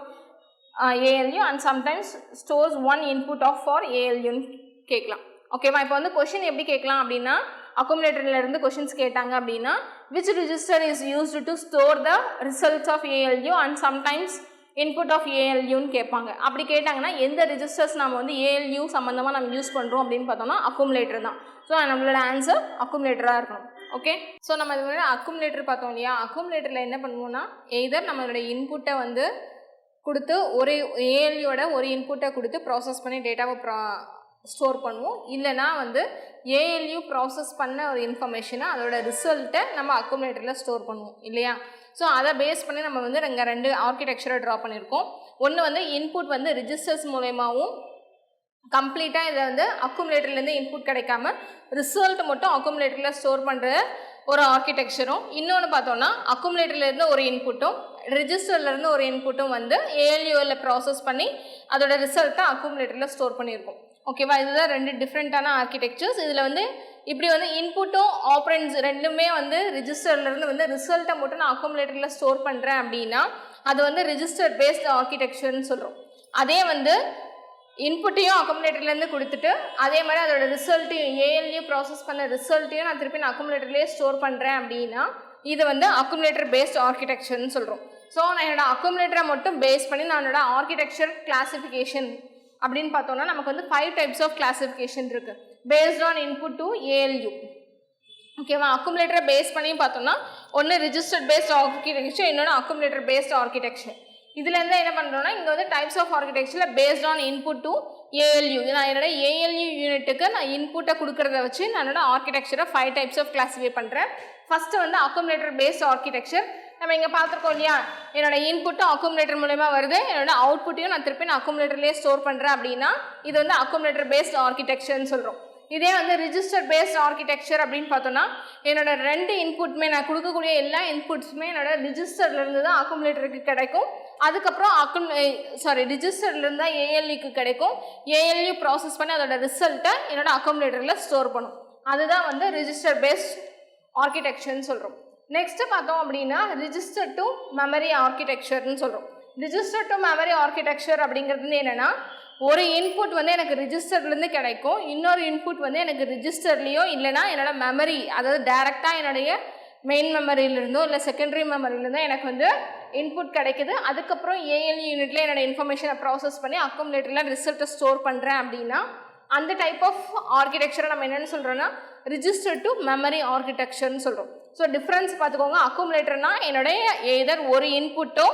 ALU and sometimes stores one input of for ALUன்னு கேட்கலாம். ஓகேவா, இப்போ வந்து கொஷின் எப்படி கேட்கலாம் அப்படின்னா அக்குமுலேட்டர்லேருந்து கொஷின்ஸ் கேட்டாங்க அப்படின்னா which register is used to store the results of ALU and sometimes input of ALUன்னு கேட்பாங்க. அப்படி கேட்டாங்கன்னா எந்த ரிஜிஸ்டர்ஸ் நம்ம வந்து ALU சம்மந்தமாக நம்ம யூஸ் பண்ணுறோம் அப்படின்னு பார்த்தோம்னா அக்குமுலேட்டர் தான். ஸோ நம்மளோட ஆன்சர் அக்குமுலேட்டராக இருக்கணும். ஓகே, ஸோ நம்ம இது மாதிரி அக்குமுலேட்டர் பார்த்தோம் இல்லையா. அக்குமுலேட்டரில் என்ன பண்ணுவோம்னா எய்தர் நம்மளோட இன்புட்டை வந்து கொடுத்து ஒரு ALUவோட ஒரு இன்புட்டை கொடுத்து ப்ராசஸ் பண்ணி டேட்டாவை ஸ்டோர் பண்ணுவோம், இல்லைனா வந்து ALU ப்ராசஸ் பண்ண ஒரு இன்ஃபர்மேஷனை அதோட ரிசல்ட்டை நம்ம அக்குமுலேட்டரில் ஸ்டோர் பண்ணுவோம் இல்லையா. ஸோ அதை பேஸ் பண்ணி நம்ம வந்து இங்கே 2 ஆர்கிடெக்சரை ட்ரா பண்ணியிருக்கோம். ஒன்று வந்து இன்புட் வந்து ரிஜிஸ்டர்ஸ் மூலயமாவும் கம்ப்ளீட்டாக இதை வந்து அக்குமுலேட்டர்லேருந்து இன்புட் கிடைக்காம ரிசல்ட் மட்டும் அக்குமுலேட்டரில் ஸ்டோர் பண்ணுற ஒரு ஆர்கிடெக்சரும், இன்னொன்று பார்த்தோன்னா அக்குமுலேட்டர்லேருந்து ஒரு இன்புட்டும் ரிஜிஸ்டர்லேருந்து ஒரு இன்புட்டும் வந்து ALUவில் ப்ராசஸ் பண்ணி அதோட ரிசல்ட்டை அக்குமுலேட்டரில் ஸ்டோர் பண்ணியிருக்கோம். ஓகேவா, இதுதான் 2 டிஃப்ரெண்ட்டான ஆர்கிடெக்சர்ஸ். இதில் வந்து இப்படி வந்து இன்புட்டும் ஆப்ரண்ட்ஸ் ரெண்டுமே வந்து ரிஜிஸ்டர்லேருந்து வந்து ரிசல்ட்டை மட்டும் நான் அக்குமுலேட்டரில் ஸ்டோர் பண்ணுறேன் அப்படின்னா அது வந்து ரிஜிஸ்டர் பேஸ்ட் ஆர்கிடெக்சர்னு சொல்கிறோம். அதே வந்து இன்புட்டையும் அக்குமுலேட்டர்லேருந்து கொடுத்துட்டு அதே மாதிரி அதோட ரிசல்ட்டையும் ALU ப்ராசஸ் பண்ண ரிசல்ட்டையும் நான் திருப்பி நான் அக்குமுலேட்டர்லேயே ஸ்டோர் பண்ணுறேன் அப்படின்னா இது வந்து அக்குமுலேட்டர் பேஸ்ட் ஆர்கிடெக்சர்னு சொல்கிறோம். ஸோ நான் என்னோட அக்குமுலேட்டரை மட்டும் பேஸ் பண்ணி நான் என்னோட ஆர்கிடெக்சர் கிளாசிஃபிகேஷன் அப்படின்னு பார்த்தோன்னா நமக்கு வந்து 5 டைப்ஸ் ஆஃப் கிளாசிஃபிகேஷன் இருக்குது based on input to ALU. ஓகேவா, அக்குமுலேட்டரை பேஸ் பண்ணி பார்த்தோம்னா ஒன்று ரிஜிஸ்டர் பேஸ்ட் ஆர்கிடெக்சர், இன்னொன்று அக்குமுலேட்டர் பேஸ்ட் ஆர்கிடெக்சர். இதுலேருந்து என்ன பண்ணுறோன்னா இங்கே வந்து டைப்ஸ் ஆஃப் ஆர்கிடெக்சரில் based on input to ALU. நான் என்னோட ALU யூனிட்டுக்கு நான் இன்புட்டை கொடுக்குறத வச்சு நான் என்னோட ஆர்கிடெக்சரை 5 டைப்ஸ் ஆஃப் கிளாஸிஃபை பண்ணுறேன். ஃபஸ்ட்டு வந்து அக்குமுலேட்டர் பேஸ்ட் ஆர்கிடெக்சர். நம்ம இங்கே பார்த்துருக்கோம் இல்லையா, என்னோட இன்புட்டும் அக்குமுலேட்டர் மூலமா வருது, என்னோட அவுட்புட்டையும் நான் திருப்பி நான் அக்குமுலேட்டர்லேயே ஸ்டோர் பண்ணுறேன் அப்படின்னா இது வந்து அக்குமுலேட்டர் பேஸ்ட் ஆர்கிடெக்சர்னு சொல்கிறோம். இதே வந்து ரிஜிஸ்டர் பேஸ்ட் ஆர்கிடெக்சர் அப்படின்னு பார்த்தோன்னா என்னோட 2 இன்புட்டுமே நான் கொடுக்கக்கூடிய எல்லா இன்புட்ஸுமே என்னோட ரிஜிஸ்டர்லேருந்து தான் அக்குமுலேட்டருக்கு கிடைக்கும். அதுக்கப்புறம் ரிஜிஸ்டர்லேருந்து தான் ALUக்கு கிடைக்கும். ALU ப்ராசஸ் பண்ணி அதோட ரிசல்ட்டை என்னோட அக்குமுலேட்டரில் ஸ்டோர் பண்ணும். அதுதான் வந்து ரிஜிஸ்டர் பேஸ்ட் ஆர்கிடெக்சர்னு சொல்கிறோம். நெக்ஸ்ட்டு பார்த்தோம் அப்படின்னா ரிஜிஸ்டர் டு மெமரி ஆர்கிடெக்சர்னு சொல்கிறோம். ரிஜிஸ்டர் டு மெமரி ஆர்கிடெக்சர் அப்படிங்கிறது வந்து என்னென்னா ஒரு இன்புட் வந்து எனக்கு ரிஜிஸ்டர்லேருந்து கிடைக்கும், இன்னொரு இன்புட் வந்து எனக்கு ரிஜிஸ்டர்லேயோ இல்லைனா என்னோட மெமரி அதாவது டைரெக்டாக என்னுடைய மெயின் மெமரியிலிருந்தோ இல்லை செகண்டரி மெமரியிலேருந்தோ எனக்கு வந்து இன்புட் கிடைக்குது. அதுக்கப்புறம் ALU யூனிட்டில் என்னோட இன்ஃபர்மேஷனை ப்ராசஸ் பண்ணி அக்குமுலேட்டரில் ரிசல்ட்டை ஸ்டோர் பண்ணுறேன் அப்படின்னா அந்த டைப் ஆஃப் ஆர்கிடெக்சரை நம்ம என்னென்னு சொல்கிறோன்னா ரிஜிஸ்டர் டு மெமரி ஆர்கிடெக்சர்னு சொல்கிறோம். ஸோ டிஃப்ரென்ஸ் பார்த்துக்கோங்க, அக்குமுலேட்டர்னால் என்னுடைய ஏதர் ஒரு இன்புட்டோ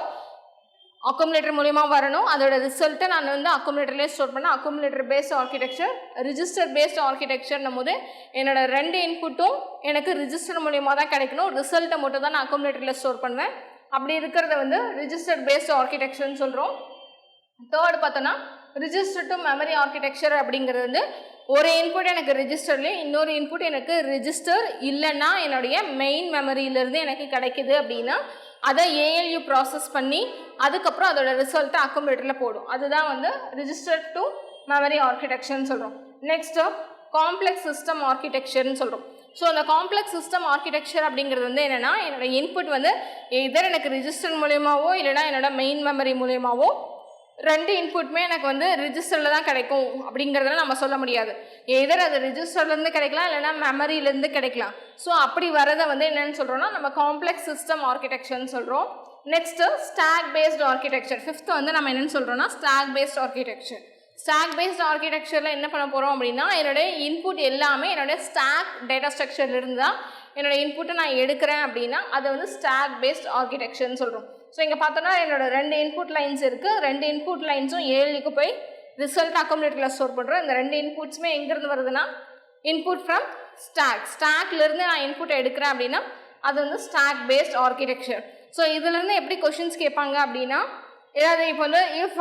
அக்குமுலேட்டர் மூலிமா வரணும், அதோட ரிசல்ட்டை நான் வந்து அக்குமுலேட்டர்லேயே ஸ்டோர் பண்ணேன். Accumulator based architecture. Register based ஆர்கிடெக்சர்னும் போது என்னோட 2 இன்புட்டும் எனக்கு ரிஜிஸ்டர் மூலிமா தான் கிடைக்கணும், ரிசல்ட்டை மட்டும் தான் நான் அக்குமுலேட்டரில் ஸ்டோர் பண்ணுவேன். அப்படி இருக்கிறத வந்து ரிஜிஸ்டர் பேஸ்ட் ஆர்கிடெக்சர்னு சொல்கிறோம். தேர்ட் பார்த்தோன்னா ரிஜிஸ்டர் டு மெமரி ஆர்கிடெக்சர் அப்படிங்கிறது வந்து ஒரு இன்புட் எனக்கு ரெஜிஸ்டர்லேயும் இன்னொரு இன்புட் எனக்கு ரெஜிஸ்டர் இல்லைன்னா என்னுடைய மெயின் மெமரியிலேருந்து எனக்கு கிடைக்குது அப்படின்னா அதை ஏஎல்யூ ப்ராசஸ் பண்ணி அதுக்கப்புறம் அதோட ரிசல்ட்டை அக்குமுலேட்டரில் போடும். அதுதான் வந்து ரிஜிஸ்டர் டு மெமரி ஆர்கிடெக்சர்னு சொல்கிறோம். நெக்ஸ்ட்டு காம்ப்ளெக்ஸ் சிஸ்டம் ஆர்கிடெக்சர்னு சொல்கிறோம். ஸோ அந்த காம்ப்ளெக்ஸ் சிஸ்டம் ஆர்கிடெக்சர் அப்படிங்கிறது வந்து என்னென்னா என்னோட இன்புட் வந்து எதர் எனக்கு ரிஜிஸ்டர் மூலியமாவோ இல்லைனா என்னோட மெயின் மெமரி மூலியமாவோ ரெண்டு இன்புட்டுமே எனக்கு வந்து ரிஜிஸ்டரில் தான் கிடைக்கும் அப்படிங்கிறதுல நம்ம சொல்ல முடியாது. எதர் அது ரிஜிஸ்டர்லேருந்து கிடைக்கலாம் இல்லைனா மெமரியிலேருந்து கிடைக்கலாம். ஸோ அப்படி வரதை வந்து என்னென்னு சொல்கிறோன்னா நம்ம காம்ப்ளெக்ஸ் சிஸ்டம் ஆர்கிடெக்சர்னு சொல்கிறோம். Next stack based architecture. Fifth வந்து நம்ம என்னென்னு சொல்கிறோன்னா stack based architecture. Stack based ஆர்கிடெக்சரில் என்ன பண்ண போகிறோம் அப்படின்னா என்னுடைய இன்புட் எல்லாமே என்னுடைய ஸ்டாக் டேட்டா ஸ்ட்ரக்சர்லேருந்து தான் என்னோடய இன்புட்டை நான் எடுக்கிறேன் அப்படின்னா அதை வந்து ஸ்டாக் பேஸ்ட் ஆர்கிடெக்சர்னு சொல்கிறோம். ஸோ இங்கே பார்த்தோன்னா என்னோட ரெண்டு இன்புட் லைன்ஸ் இருக்குது. ரெண்டு இன்புட் லைன்ஸும் ஏஎல்யூக்கு போய் ரிசல்ட் அக்குமுலேட்டரில் ஸ்டோர் பண்ணுறோம். இந்த ரெண்டு இன்புட்ஸுமே எங்கேருந்து வருதுன்னா இன்புட் ஃப்ரம் ஸ்டாக்லேருந்து நான் இன்புட்டை எடுக்கிறேன் அப்படின்னா அது வந்து ஸ்டாக் பேஸ்ட் ஆர்கிடெக்சர். ஸோ இதுலேருந்து எப்படி கொஷின்ஸ் கேட்பாங்க அப்படின்னா ஏதாவது இப்போ வந்து if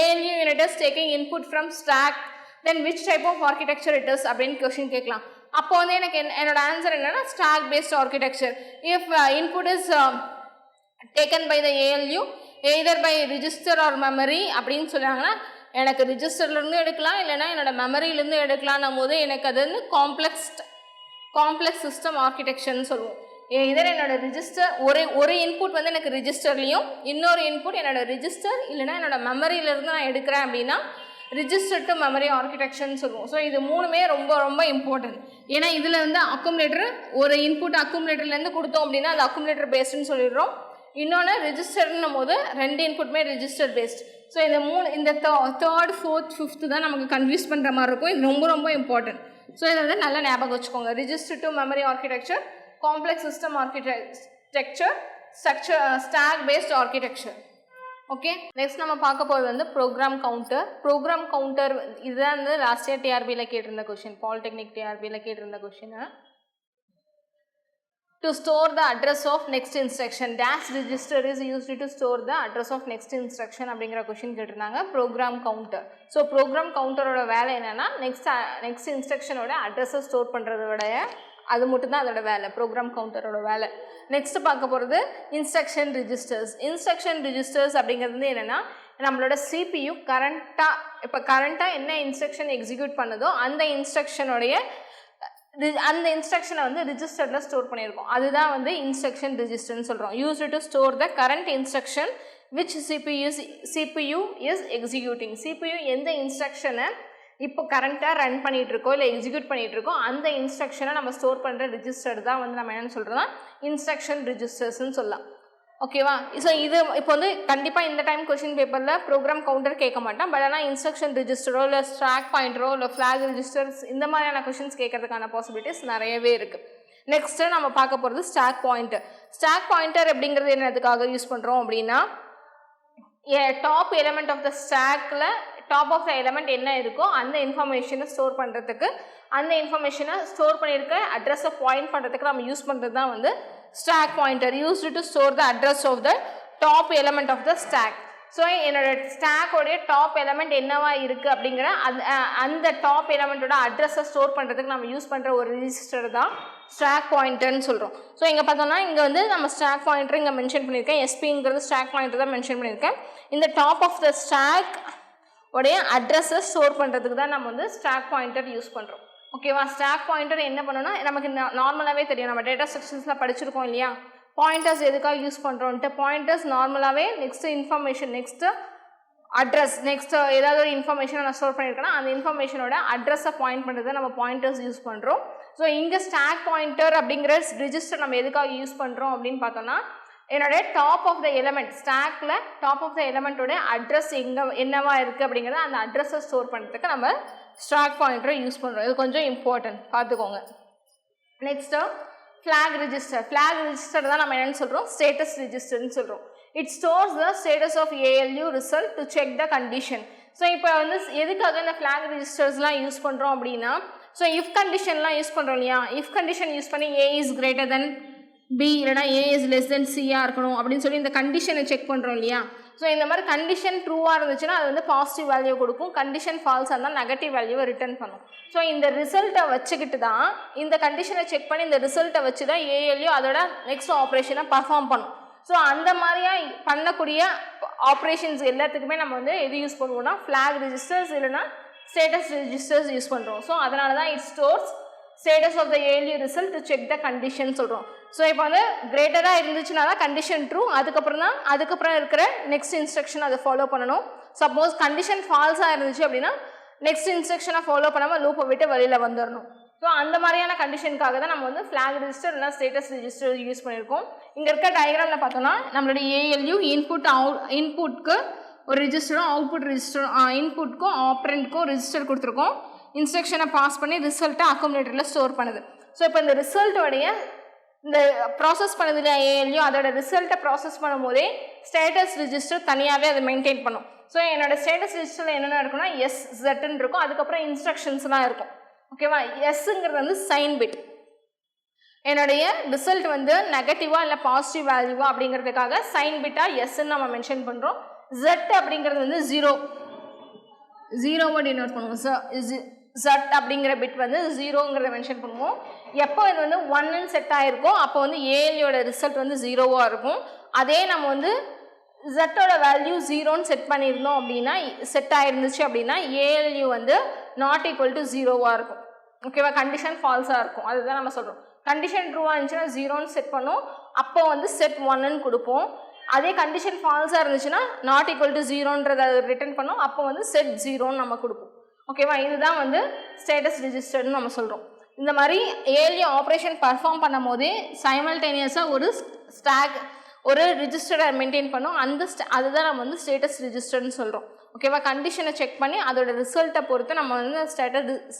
ALU unit is taking input from stack then which type of architecture it is அப்படின்னு கொஷின் கேட்கலாம். அப்போ வந்து எனக்கு என்னோட ஆன்சர் என்னென்னா stack based architecture. If input is taken by the ALU either by register or memory அப்படின்னு சொல்கிறாங்கன்னா எனக்கு ரிஜிஸ்டர்லேருந்து எடுக்கலாம் இல்லைனா என்னோட மெமரியிலேருந்து எடுக்கலான்னும் போது எனக்கு அது வந்து காம்ப்ளெக்ஸ் சிஸ்டம் ஆர்கிடெக்சர்னு சொல்லுவோம். இதர் என்னோட ரிஜிஸ்டர் ஒரு இன்புட் வந்து எனக்கு ரிஜிஸ்டர்லேயும் இன்னொரு இன்புட் என்னோட ரிஜிஸ்டர் இல்லைனா என்னோட மெமரியிலேருந்து நான் எடுக்கிறேன் அப்படின்னா ரிஜிஸ்டர் டு மெமரி ஆர்கிடெக்சர்னு சொல்லுவோம். ஸோ இது மூணுமே ரொம்ப ரொம்ப இம்பார்ட்டன்ட். ஏன்னா இதில் வந்து அக்குமுலேட்டர் ஒரு இன்புட் அக்குமுலேட்டர்லேருந்து கொடுத்தோம் அப்படின்னா அது அக்குமுலேட்டர் பேஸ்டுன்னு சொல்லிடுறோம். இன்னொன்று ரிஜிஸ்டர்னும் போது ரெண்டு இன்புட்மே ரிஜிஸ்டர் பேஸ்ட். ஸோ இந்த தேர்ட் ஃபோர்த் ஃபிஃப்த்து தான் நமக்கு கன்ஃபியூஸ் பண்ணுற மாதிரி இருக்கும். இது ரொம்ப ரொம்ப இம்பார்ட்டன்ட். ஸோ இதை வந்து நல்லா ஞாபகம் வச்சுக்கோங்க. Register to memory architecture, complex system architecture, stack based architecture. Okay, next நம்ம பார்க்க போகிறது வந்து ப்ரோக்ராம் கவுண்டர். ப்ரோக்ராம் கவுண்டர் இதுதான் வந்து லாஸ்ட் இயர் டிஆர்பியில் கேட்டிருந்த கொஷின், பாலிடெக்னிக் டிஆர்பியில் கேட்டிருந்த question. To store the address of next instruction, dash register is used to store the address of next instruction அப்படிங்கிற question கேட்டிருந்தாங்க. Program counter. ஸோ ப்ரோக்ராம் கவுண்டரோட வேலை என்னென்னா next இன்ஸ்ட்ரக்ஷனோட அட்ரஸை ஸ்டோர் பண்ணுறதோட அது மட்டும்தான் அதோட வேலை, ப்ரோக்ராம் கவுண்டரோட வேலை. நெக்ஸ்ட் பார்க்க போகிறது இன்ஸ்ட்ரக்ஷன் ரிஜிஸ்டர்ஸ். இன்ஸ்ட்ரக்ஷன் ரிஜிஸ்டர்ஸ் அப்படிங்கிறது வந்து என்னென்னா நம்மளோட சிபியு கரண்ட்டாக என்ன இன்ஸ்ட்ரக்ஷன் எக்ஸிக்யூட் பண்ணுதோ அந்த இன்ஸ்ட்ரக்ஷனை வந்து ரிஜிஸ்டரில் ஸ்டோர் பண்ணியிருக்கோம். அதுதான் வந்து இன்ஸ்ட்ரக்ஷன் ரிஜிஸ்டர்னு சொல்கிறோம். Used to store the current instruction which CPU is executing. CPU எந்த இன்ஸ்ட்ரக்ஷனை இப்போ கரண்ட்டாக ரன் பண்ணிகிட்ருக்கோ இல்லை எக்ஸிக்யூட் பண்ணிகிட்ருக்கோ அந்த இன்ஸ்ட்ரக்ஷனை நம்ம ஸ்டோர் பண்ணுற ரிஜிஸ்டர் தான் வந்து நம்ம என்னென்னு சொல்கிறோம்னா இன்ஸ்ட்ரக்ஷன் ரிஜிஸ்டர்ஸ்ன்னு சொல்லலாம். ஓகேவா? ஸோ இது இப்போ வந்து கண்டிப்பாக இந்த டைம் கொஷின் பேப்பரில் ப்ரோக்ராம் கவுண்டர் கேட்க மாட்டேன். பட் ஆனால் இன்ஸ்ட்ரக்ஷன் ரிஜிஸ்டரோ இல்லை ஸ்டாக் பாயிண்டரோ இல்லை ஃப்ளாக் ரிஜிஸ்டர்ஸ் இந்த மாதிரியான கொஷின்ஸ் கேட்கறதுக்கான பாசிபிலிட்டிஸ் நிறையவே இருக்குது. நெக்ஸ்ட்டு நம்ம பார்க்க போகிறது ஸ்டாக் பாயிண்டர். ஸ்டாக் பாயிண்டர் அப்படிங்கிறது என்னதுக்காக யூஸ் பண்ணுறோம் அப்படின்னா டாப் எலிமெண்ட் ஆஃப் த ஸ்டாக்கில் டாப் ஆஃப் த எலிமெண்ட் என்ன இருக்கோ அந்த இன்ஃபர்மேஷனை ஸ்டோர் பண்ணுறதுக்கு, அந்த இன்ஃபர்மேஷனை ஸ்டோர் பண்ணியிருக்க அட்ரஸை பாயிண்ட் பண்ணுறதுக்கு நம்ம யூஸ் பண்ணுறது தான் வந்து stack pointer, used to store the address of the top element of the stack. So என்னோட ஸ்டாக்கோடைய டாப் எலமெண்ட் என்னவா இருக்குது அப்படிங்கிற அந்த டாப் எலமெண்ட்டோட அட்ரஸை ஸ்டோர் பண்ணுறதுக்கு நம்ம யூஸ் பண்ணுற ஒரு ரிஜிஸ்டர் தான் ஸ்டாக் பாயிண்டர்னு சொல்கிறோம். ஸோ இங்கே பார்த்தோம்னா இங்கே வந்து நம்ம ஸ்டாக் பாயிண்டர் இங்கே மென்ஷன் பண்ணியிருக்கேன். எஸ்பிங்கிறது ஸ்டாக் பாயிண்டர் தான் மென்ஷன் பண்ணியிருக்கேன். இந்த டாப் ஆஃப் த ஸ்டாக் உடைய அட்ரஸை ஸ்டோர் பண்ணுறதுக்கு தான் நம்ம வந்து ஸ்டாக் பாயிண்டர் யூஸ் பண்ணுறோம். ஓகேவா? ஸ்டாக் பாயிண்டர் என்ன பண்ணணும்னா நமக்கு நார்மலாகவே தெரியும், நம்ம டேட்டா ஸ்ட்ரக்சர்ஸில் படிச்சிருக்கோம் இல்லையா, பாயிண்டர்ஸ் எதுக்காக யூஸ் பண்ணுறோன்ட்டு. பாயிண்டர்ஸ் நார்மலாகவே next information, next address, next ஏதாவது ஒரு இன்ஃபர்மேஷனை நான் ஸ்டோர் பண்ணியிருக்கேன்னா அந்த இன்ஃபர்மேஷனோட அட்ரஸை பாயிண்ட் பண்ணுறது நம்ம பாயிண்டர்ஸ் யூஸ் பண்ணுறோம். ஸோ இங்கே ஸ்டாக் பாயிண்டர் அப்படிங்கிற ரிஜிஸ்டர் நம்ம எதுக்காக யூஸ் பண்ணுறோம் அப்படின்னு பார்த்தோன்னா என்னோடய டாப் ஆஃப் த எலமெண்ட், ஸ்டாக்கில் டாப் ஆஃப் த எலமெண்ட்டோட அட்ரஸ் என்னவா இருக்குது அப்படிங்கிறத அந்த அட்ரஸை ஸ்டோர் பண்ணுறதுக்கு நம்ம ஸ்டாக் பாயிண்டரை யூஸ் பண்ணுறோம். இது கொஞ்சம் இம்பார்ட்டன்ட், பார்த்துக்கோங்க. Next flag register. Flag register தான் நம்ம என்னென்னு சொல்கிறோம், ஸ்டேட்டஸ் ரிஜிஸ்டர்னு சொல்கிறோம். It stores the status of ALU result to check the condition. So இப்போ வந்து எதுக்காக இந்த ஃப்ளாக் ரிஜிஸ்டர்ஸ்லாம் யூஸ் பண்ணுறோம் அப்படின்னா, ஸோ இஃப் கண்டிஷன்லாம் யூஸ் பண்ணுறோம் இல்லையா, இஃப் கண்டிஷன் யூஸ் பண்ணி A is greater than B இல்லைனா ஏ இஸ் லெஸ் தென் சியாக இருக்கணும் அப்படின்னு சொல்லி இந்த கண்டிஷனை செக் பண்ணுறோம் இல்லையா. ஸோ இந்த மாதிரி கண்டிஷன் ட்ரூவாக இருந்துச்சுன்னா அது வந்து பாசிட்டிவ் வேல்யூ கொடுக்கும், கண்டிஷன் ஃபால்ஸாக இருந்தால் நெகட்டிவ் வேல்யூவை ரிட்டர்ன் பண்ணும். ஸோ இந்த ரிசல்ட்டை வச்சுக்கிட்டு தான் இந்த கண்டிஷனை செக் பண்ணி இந்த ரிசல்ட்டை வச்சு தான் ஏஎல்யூ அதோட நெக்ஸ்ட் ஆப்ரேஷனை பர்ஃபார்ம் பண்ணும். ஸோ அந்த மாதிரியாக பண்ணக்கூடிய ஆப்ரேஷன்ஸ் எல்லாத்துக்குமே நம்ம வந்து எது யூஸ் பண்ணுவோம்னா ஃப்ளாக் ரெஜிஸ்டர்ஸ் இல்லைனா ஸ்டேட்டஸ் ரெஜிஸ்டர்ஸ் யூஸ் பண்ணுறோம். ஸோ அதனால தான் it stores status of the ALU result to check the condition சொல்கிறோம். ஸோ இப்போ வந்து கிரேட்டராக இருந்துச்சுன்னா தான் கண்டிஷன் ட்ரூ, அதுக்கப்புறம் இருக்கிற நெக்ஸ்ட் இன்ஸ்ட்ரக்ஷன் அதை ஃபாலோ பண்ணணும். சப்போஸ் கண்டிஷன் ஃபால்ஸாக இருந்துச்சு அப்படின்னா நெக்ஸ்ட் இன்ஸ்ட்ரக்ஷனை ஃபாலோ பண்ணாமல் லூப்பை விட்டு வெளியில் வந்துடணும். ஸோ அந்த மாதிரியான கண்டிஷனுக்காக தான் நம்ம வந்து ஃப்ளாக் ரெஜிஸ்டர் இல்லைனா ஸ்டேட்டஸ் ரெஜிஸ்டர் யூஸ் பண்ணியிருக்கோம். இங்கே இருக்க டயக்ராமில் பார்த்தோம்னா நம்மளுடைய ஏஎல்யூ இன்புட்க்கு ஒரு ரெஜிஸ்டரும் அவுட்புட் ரெஜிஸ்டர் இன்புட்க்கும் ஆப்ரண்ட்க்கும் ரெஜிஸ்டர் கொடுத்துருக்கோம். இன்ஸ்ட்ரக்ஷனை பாஸ் பண்ணி ரிசல்ட்டை அக்குமுலேட்டரில் ஸ்டோர் பண்ணுது. ஸோ இப்போ இந்த ரிசல்ட்டோடைய இந்த ப்ராசஸ் பண்ணது இல்லையா ஏஎல்யூ, அதோட ரிசல்ட்டை ப்ராசஸ் பண்ணும்போதே ஸ்டேட்டஸ் ரெஜிஸ்டர் தனியாகவே அதை மெயின்டைன் பண்ணும். ஸோ என்னோடய ஸ்டேட்டஸ் ரெஜிஸ்டரில் என்னென்ன இருக்குன்னா எஸ் ஜெட்ன்னு இருக்கும், அதுக்கப்புறம் இன்ஸ்ட்ரக்ஷன்ஸ்லாம் இருக்கும். ஓகேவா, எஸ்ஸுங்கிறது வந்து சைன் பிட். என்னுடைய ரிசல்ட் வந்து நெகட்டிவா இல்லை பாசிட்டிவ் வேல்யூவா அப்படிங்கிறதுக்காக சைன் பிட்டாக எஸ்ன்னு நம்ம மென்ஷன் பண்ணுறோம். ஜெட் அப்படிங்கிறது வந்து ஜீரோவை டினோட் பண்ணுவோம். ஜெட் அப்படிங்கிற பிட் வந்து ஜீரோங்கிறத மென்ஷன் பண்ணுவோம். எப்போ இது வந்து 1ன்னு செட் ஆகிருக்கும் அப்போ வந்து ஏஎல்யூட ரிசல்ட் வந்து ஜீரோவாக இருக்கும். அதே நம்ம வந்து ஜெட்டோட வேல்யூ 0ன்னு செட் பண்ணியிருந்தோம் அப்படின்னா செட் ஆகிருந்துச்சு அப்படின்னா ஏஎல்யூ வந்து நாட் ஈக்குவல் டு 0வாக இருக்கும். ஓகேவா, கண்டிஷன் ஃபால்ஸாக இருக்கும். அதுதான் நம்ம சொல்கிறோம். கண்டிஷன் ட்ரூவாக இருந்துச்சுன்னா 0ன்னு செட் பண்ணோம், அப்போ வந்து செட் 1ன்னு கொடுப்போம். அதே கண்டிஷன் ஃபால்ஸாக இருந்துச்சுன்னா நாட் ஈக்குவல் டு 0ன்றதை ரிட்டர்ன் பண்ணோம், அப்போ வந்து செட் 0ன்னு நம்ம கொடுப்போம். ஓகேவா, இதுதான் வந்து ஸ்டேட்டஸ் ரெஜிஸ்டர்னு நம்ம சொல்கிறோம். இந்த மாதிரி ஏஎல்யூ ஆப்ரேஷன் பர்ஃபார்ம் பண்ணும் போதே சைமல்டேனியஸாக ஒரு ரெஜிஸ்டரை மெயின்டைன் பண்ணோம். அதுதான் நம்ம வந்து ஸ்டேட்டஸ் ரெஜிஸ்டர்னு சொல்கிறோம். ஓகேவா, கண்டிஷனை செக் பண்ணி அதோட ரிசல்ட்டை பொறுத்து நம்ம வந்து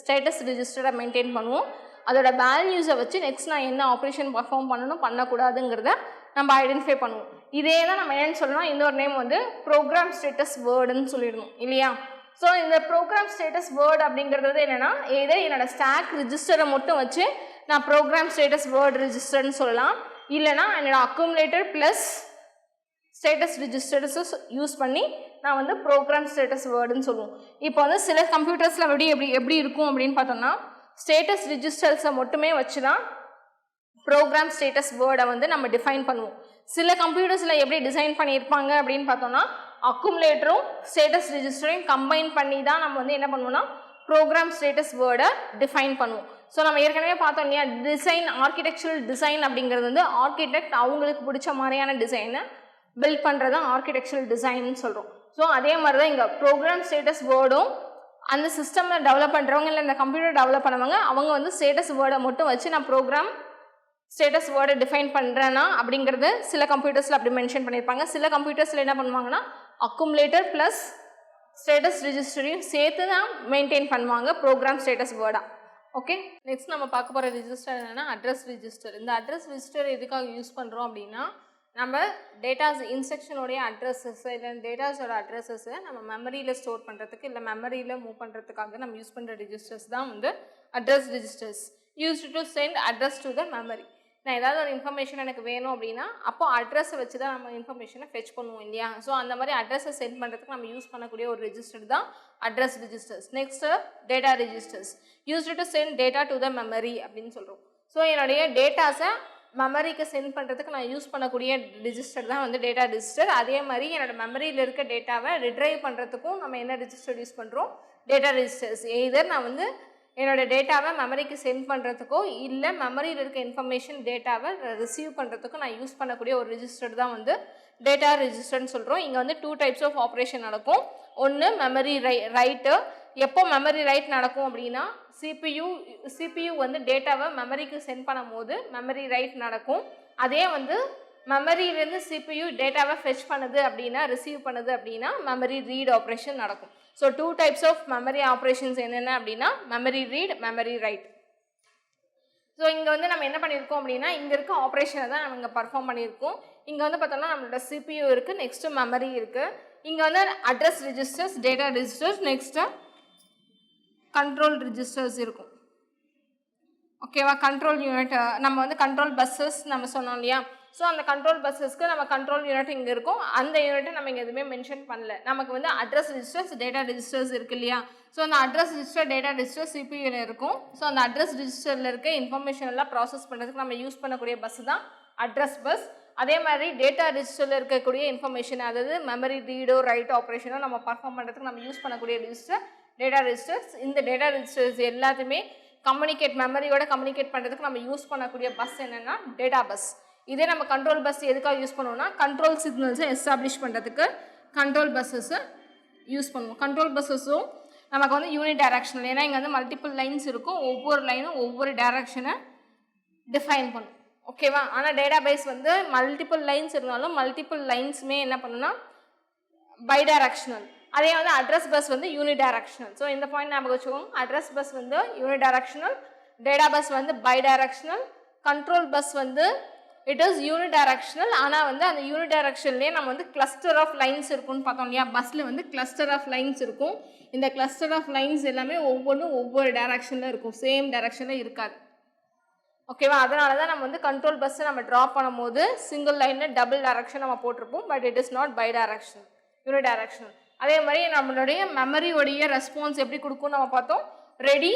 ஸ்டேட்டஸ் ரெஜிஸ்டரை மெயின்டைன் பண்ணுவோம். அதோட வேல்யூஸை வச்சு நெக்ஸ்ட் நான் என்ன ஆப்ரேஷன் பர்ஃபார்ம் பண்ணக்கூடாதுங்கிறத நம்ம ஐடென்டிஃபை பண்ணுவோம். இதே தான் நம்ம என்னென்னு சொல்லணும், இன்னொரு நேம் வந்து ப்ரோக்ராம் ஸ்டேட்டஸ் வேர்டுன்னு சொல்லிடணும் இல்லையா. ஸோ இந்த ப்ரோக்ராம் ஸ்டேட்டஸ் வேர்டு அப்படிங்கிறது என்னென்னா ஏதோ என்னோடய ஸ்டாக் ரிஜிஸ்டரை மட்டும் வச்சு நான் ப்ரோக்ராம் ஸ்டேட்டஸ் வேர்டு ரெஜிஸ்டர்னு சொல்லலாம், இல்லைனா என்னோட அக்குமுலேட்டர் ப்ளஸ் ஸ்டேட்டஸ் ரெஜிஸ்டர்ஸஸ் யூஸ் பண்ணி நான் வந்து ப்ரோக்ராம் ஸ்டேட்டஸ் வேர்டுன்னு சொல்லுவோம். இப்போ வந்து சில கம்ப்யூட்டர்ஸில் எப்படி இருக்கும் அப்படின்னு பார்த்தோம்னா ஸ்டேட்டஸ் ரெஜிஸ்டர்ஸை மட்டுமே வச்சு தான் ப்ரோக்ராம் ஸ்டேட்டஸ் வேர்டை வந்து நம்ம டிஃபைன் பண்ணுவோம். சில கம்ப்யூட்டர்ஸில் எப்படி டிசைன் பண்ணியிருப்பாங்க அப்படின்னு பார்த்தோம்னா அக்குமுலேட்டரும் ஸ்டேட்டஸ் ரெஜிஸ்டரையும் கம்பைன் பண்ணி தான் நம்ம வந்து என்ன பண்ணுவோம்னா ப்ரோக்ராம் ஸ்டேட்டஸ் வேர்டை டிஃபைன் பண்ணுவோம். ஸோ நம்ம ஏற்கனவே பார்த்தோம் இல்லையா, ஆர்கிடெக்சரல் டிசைன் அப்படிங்கிறது வந்து ஆர்கிடெக்ட் அவங்களுக்கு பிடிச்ச மாதிரியான டிசைனை பில்ட் பண்ணுறது தான் ஆர்கிடெக்சரல் டிசைன்னு சொல்கிறோம். ஸோ அதே மாதிரி தான் இங்கே ப்ரோக்ராம் ஸ்டேட்டஸ் வேர்டும் அந்த சிஸ்டமில் டெவலப் பண்ணுறவங்க இல்லை இந்த கம்ப்யூட்டர் டெவலப் பண்ணவங்க அவங்க வந்து ஸ்டேட்டஸ் வேர்டை மட்டும் வச்சு நான் ப்ரோக்ராம் ஸ்டேட்டஸ் வேர்டை டிஃபைன் பண்ணுறேன்னா அப்படிங்கிறது சில கம்ப்யூட்டர்ஸில் அப்படி மென்ஷன் பண்ணியிருப்பாங்க. சில கம்ப்யூட்டர்ஸில் என்ன பண்ணுவாங்கன்னா அக்குமுலேட்டர் ப்ளஸ் ஸ்டேட்டஸ் ரெஜிஸ்டரையும் சேர்த்து தான் மெயின்டைன் பண்ணுவாங்க ப்ரோக்ராம் ஸ்டேட்டஸ் வேர்டாக. ஓகே, நெக்ஸ்ட் நம்ம பார்க்க போகிற ரெஜிஸ்டர் என்னென்னா அட்ரஸ் ரெஜிஸ்டர். இந்த அட்ரஸ் ரெஜிஸ்டர் எதுக்காக யூஸ் பண்ணுறோம் அப்படின்னா நம்ம டேட்டாஸ் இன்ஸ்ட்ரக்ஷனோடைய அட்ரஸஸ் இல்லை டேட்டாஸோட அட்ரஸஸை நம்ம மெமரியில் ஸ்டோர் பண்ணுறதுக்கு இல்லை மெமரியில் மூவ் பண்ணுறதுக்காக நம்ம யூஸ் பண்ணுற ரெஜிஸ்டர்ஸ் தான் வந்து address registers. Used to send address to the memory. நான் ஏதாவது ஒரு இன்ஃபர்மேஷன் எனக்கு வேணும் அப்படின்னா அப்போ அட்ரஸை வச்சு தான் நம்ம இன்ஃபர்மேஷனை ஃபெச் பண்ணுவோம் இல்லையா. ஸோ அந்த மாதிரி அட்ரஸை சென்ட் பண்ணுறதுக்கு நம்ம யூஸ் பண்ணக்கூடிய ஒரு ரெஜிஸ்டர் தான் address registers. Next data registers used to send data to the memory அப்படின்னு சொல்கிறோம். ஸோ என்னுடைய டேட்டாஸை மெமரிக்கு சென்ட் பண்ணுறதுக்கு நான் யூஸ் பண்ணக்கூடிய ரெஜிஸ்டர் தான் வந்து டேட்டா ரெஜிஸ்டர். அதே மாதிரி என்னோடய மெமரியில் இருக்க டேட்டாவை ரிட்ரைவ் பண்ணுறதுக்கும் நம்ம என்ன ரெஜிஸ்டர் யூஸ் பண்ணுறோம், டேட்டா ரெஜிஸ்டர்ஸ். எய்தர் நான் வந்து என்னோடய டேட்டாவை மெமரிக்கு சென்ட் பண்ணுறதுக்கோ இல்லை மெமரியில் இருக்க இன்ஃபர்மேஷன் டேட்டாவை ரிசீவ் பண்ணுறதுக்கும் நான் யூஸ் பண்ணக்கூடிய ஒரு ரெஜிஸ்டர் தான் வந்து டேட்டா ரெஜிஸ்டர்னு சொல்கிறோம். இங்கே வந்து 2 டைப்ஸ் ஆஃப் ஆப்ரேஷன் நடக்கும். ஒன்று மெமரி ரைட்டு. எப்போ மெமரி ரைட் நடக்கும் அப்படின்னா சிபியு வந்து டேட்டாவை மெமரிக்கு சென்ட் பண்ணும் போது மெமரி ரைட் நடக்கும். அதே வந்து மெமரியிலேருந்து சிபியு டேட்டாவை ஃபெச் பண்ணுது அப்படின்னா ரிசீவ் பண்ணுது அப்படின்னா மெமரி ரீட் ஆப்ரேஷன் நடக்கும். So 2 types of memory operations என்னென்ன அப்படின்னா memory read, memory write. So இங்கே வந்து நம்ம என்ன பண்ணியிருக்கோம் அப்படின்னா இங்கே இருக்க ஆப்ரேஷனை தான் நம்ம இங்கே பர்ஃபார்ம் பண்ணியிருக்கோம். இங்கே வந்து பார்த்தோம்னா நம்மளோட சிபியு இருக்குது, நெக்ஸ்ட்டு மெமரி இருக்குது. இங்கே வந்து address registers, data registers, next control registers இருக்கும். ஓகேவா. கண்ட்ரோல் யூனிட் நம்ம வந்து கண்ட்ரோல் பஸ்ஸஸ் நம்ம சொன்னோம் இல்லையா. ஸோ அந்த கண்ட்ரோல் பஸ்ஸஸ்க்கு நம்ம கண்ட்ரோல் யூனிட் இங்கே இருக்கும். அந்த யூனிட்டை நம்ம இங்கே எதுவுமே மென்ஷன் பண்ணல. நமக்கு வந்து அட்ரஸ் ரிஜிஸ்டர்ஸ், டேட்டா ரிஜிஸ்டர்ஸ் இருக்குது இல்லையா. ஸோ அந்த அட்ரஸ் ரிஜிஸ்டர், டேட்டா ரிஜிஸ்டர் சிபியூவில் இருக்கும். ஸோ அந்த அட்ரஸ் ரிஜிஸ்டரில் இருக்க இன்ஃபர்மேஷன் எல்லாம் ப்ராசஸ் பண்ணுறதுக்கு நம்ம யூஸ் பண்ணக்கூடிய பஸ் தான் அட்ரஸ் பஸ். அதே மாதிரி டேட்டா ரிஜிஸ்டரில் இருக்கக்கூடிய இன்ஃபர்மேஷன், அதாவது மெமரி ரீடோ ரைட் ஆப்ரேஷனோ நம்ம பர்ஃபார்ம் பண்ணுறதுக்கு நம்ம யூஸ் பண்ணக்கூடிய ரிஜிஸ்டர் டேட்டா ரிஜிஸ்டர்ஸ். இந்த டேட்டா ரிஜிஸ்டர்ஸ் எல்லாத்தையுமே மெமரியோட கம்யூனிகேட் பண்ணுறதுக்கு நம்ம யூஸ் பண்ணக்கூடிய பஸ் என்னென்னா டேட்டா பஸ். இதே நம்ம கண்ட்ரோல் பஸ் எதுக்காக யூஸ் பண்ணுவோம்னா கண்ட்ரோல் சிக்னல்ஸை எஸ்டாப்ளிஷ் பண்ணுறதுக்கு கண்ட்ரோல் பஸ்ஸஸை யூஸ் பண்ணுவோம். கண்ட்ரோல் பஸ்ஸஸும் நமக்கு வந்து யூனிட் டைரக்ஷனல், ஏன்னா இங்கே வந்து மல்டிபிள் லைன்ஸ் இருக்கும். ஒவ்வொரு லைனும் ஒவ்வொரு டைரக்ஷனை டிஃபைன் பண்ணும். ஓகேவா. ஆனால் டேட்டா பேஸ் வந்து மல்டிபிள் லைன்ஸ் இருந்தாலும் மல்டிபிள் லைன்ஸுமே என்ன பண்ணுன்னா பை டைரக்ஷனல். அதே வந்து அட்ரஸ் பஸ் வந்து யூனிட் டைரக்ஷனல். ஸோ இந்த பாயிண்ட் ஞாபகம் வச்சுக்கோங்க. அட்ரஸ் பஸ் வந்து யூனிட் டைரக்ஷனல், டேட்டா பஸ் வந்து பை டைரக்ஷனல், கண்ட்ரோல் பஸ் வந்து இட் இஸ் யூனிட் டைரக்ஷனல். ஆனால் வந்து அந்த யூனிட் டைரக்ஷன்லேயே நம்ம வந்து கிளஸ்டர் ஆஃப் லைன்ஸ் இருக்கும்னு பார்த்தோம் இல்லையா. பஸ்ஸில் வந்து கிளஸ்டர் ஆஃப் லைன்ஸ் இருக்கும். இந்த கிளஸ்டர் ஆஃப் லைன்ஸ் எல்லாமே ஒவ்வொன்றும் ஒவ்வொரு டைரக்ஷனில் இருக்கும், சேம் டைரக்ஷனில் இருக்காது. ஓகேவா. அதனால தான் நம்ம வந்து கண்ட்ரோல் பஸ்ஸை நம்ம ட்ராப் பண்ணும்போது சிங்கிள் லைனில் டபுள் டைரக்ஷன் நம்ம போட்டிருப்போம். But it is not bidirectional, unidirectional. அதே மாதிரி நம்மளுடைய மெமரியோடைய ரெஸ்பான்ஸ் எப்படி கொடுக்கும்னு நம்ம பார்த்தோம். Ready,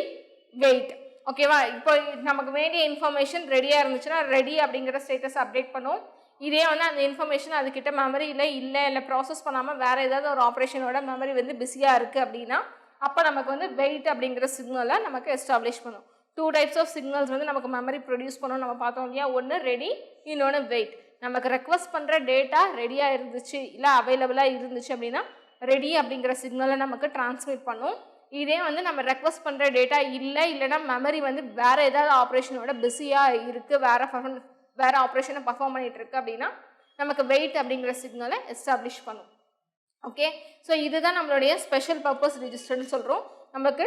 wait. ஓகேவா. இப்போ நமக்கு வேண்டிய இன்ஃபர்மேஷன் ரெடியாக இருந்துச்சுன்னா ரெடி அப்படிங்கிற ஸ்டேட்டஸ் அப்டேட் பண்ணும். இதே வந்து அந்த இன்ஃபர்மேஷன் அதுக்கிட்ட மெமரியில் இல்லை ப்ராசஸ் பண்ணாமல் வேறு ஏதாவது ஒரு ஆப்ரேஷனோட மெமரி வந்து பிஸியாக இருக்குது அப்படின்னா அப்போ நமக்கு வந்து வெயிட் அப்படிங்கிற சிக்னலை நமக்கு எஸ்டாப்ளிஷ் பண்ணும். 2 டைப்ஸ் ஆஃப் சிக்னல்ஸ் வந்து நமக்கு மெமரி ப்ரொடியூஸ் பண்ணணும் நம்ம பார்த்தோம் இல்லையா. ஒன்று ரெடி, இன்னொன்று வெயிட். நமக்கு ரெக்வஸ்ட் பண்ணுற டேட்டா ரெடியாக இருந்துச்சு இல்லை அவைலபிளாக இருந்துச்சு அப்படின்னா ரெடி அப்படிங்கிற சிக்னலை நமக்கு டிரான்ஸ்மிட் பண்ணும். இதே வந்து நம்ம ரெக்வஸ்ட் பண்ணுற டேட்டா இல்லைன்னா மெமரி வந்து வேறு ஏதாவது ஆப்ரேஷனோட பிஸியாக இருக்குது, வேறு ஆப்ரேஷனை பர்ஃபார்ம் பண்ணிகிட்டு இருக்கு அப்படின்னா நமக்கு வெயிட் அப்படிங்கிற சிக்னலை எஸ்டாப்ளிஷ் பண்ணும். ஓகே. ஸோ இதுதான் நம்மளுடைய ஸ்பெஷல் பர்பஸ் ரிஜிஸ்டர்னு சொல்கிறோம். நமக்கு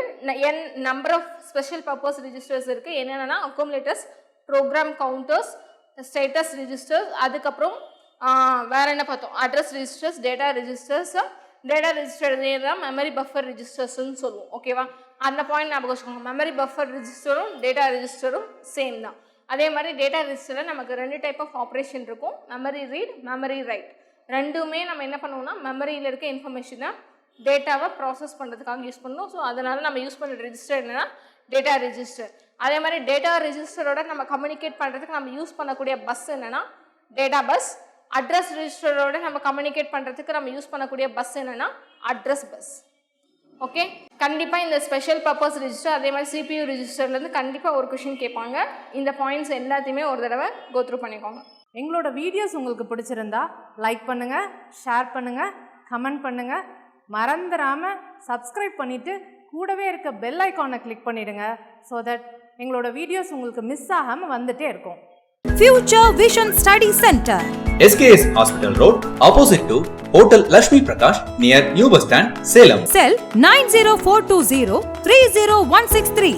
number of special purpose registers இருக்குது. என்னென்னா accumulators, program counters, status registers, அதுக்கப்புறம் வேறு என்ன பார்த்தோம், address registers, data registers. Data register தான் மெமரி பஃபர் ரிஜிஸ்டர்ஸ்ன்னு சொல்லுவோம். ஓகேவா. அந்த பாயிண்ட் ஞாபகம் வச்சுக்கோங்க. மெமரி பஃபர் ரிஜிஸ்டரும் டேட்டா ரிஜிஸ்டரும் சேம் தான். அதே மாதிரி டேட்டா ரிஜிஸ்டரில் நமக்கு 2 டைப் ஆஃப் ஆப்ரேஷன் இருக்கும். Memory read, memory write. ரெண்டுமே நம்ம என்ன பண்ணுவோம்னா மெமரியில் இருக்க இன்ஃபர்மேஷனை டேட்டாவை ப்ராசஸ் பண்ணுறதுக்காக யூஸ் பண்ணணும். ஸோ அதனால் நம்ம யூஸ் பண்ணுற ரிஜிஸ்டர் என்னென்னா டேட்டா ரிஜிஸ்டர். அதே மாதிரி டேட்டா ரிஜிஸ்டரோட நம்ம கம்யூனிகேட் பண்ணுறதுக்கு நம்ம யூஸ் பண்ணக்கூடிய பஸ் என்னென்னா டேட்டா பஸ். அட்ரஸ் ரிஜிஸ்டரோட நம்ம கம்யூனிகேட் பண்ணுறதுக்கு நம்ம யூஸ் பண்ணக்கூடிய பஸ் என்னென்னா அட்ரஸ் பஸ். ஓகே. கண்டிப்பாக இந்த ஸ்பெஷல் பர்பஸ் ரிஜிஸ்டர் அதே மாதிரி சிபியூ ரிஜிஸ்டர்லேருந்து கண்டிப்பாக ஒரு கொஷின் கேட்பாங்க. இந்த பாயிண்ட்ஸ் எல்லாத்தையுமே ஒரு தடவை கோத்ரூ பண்ணிக்கோங்க. எங்களோட வீடியோஸ் உங்களுக்கு பிடிச்சிருந்தா லைக் பண்ணுங்கள், ஷேர் பண்ணுங்கள், கமெண்ட் பண்ணுங்கள். மறந்துடாமல் சப்ஸ்கிரைப் பண்ணிவிட்டு கூடவே இருக்க பெல் ஐக்கானை கிளிக் பண்ணிவிடுங்க. ஸோ தட் எங்களோட வீடியோஸ் உங்களுக்கு மிஸ் ஆகாமல் வந்துட்டே இருக்கும். Future Vision Study Center, SKS Hospital Road, opposite to Hotel Lakshmi Prakash, near New Bus Stand, Salem. Cell 90420 30163.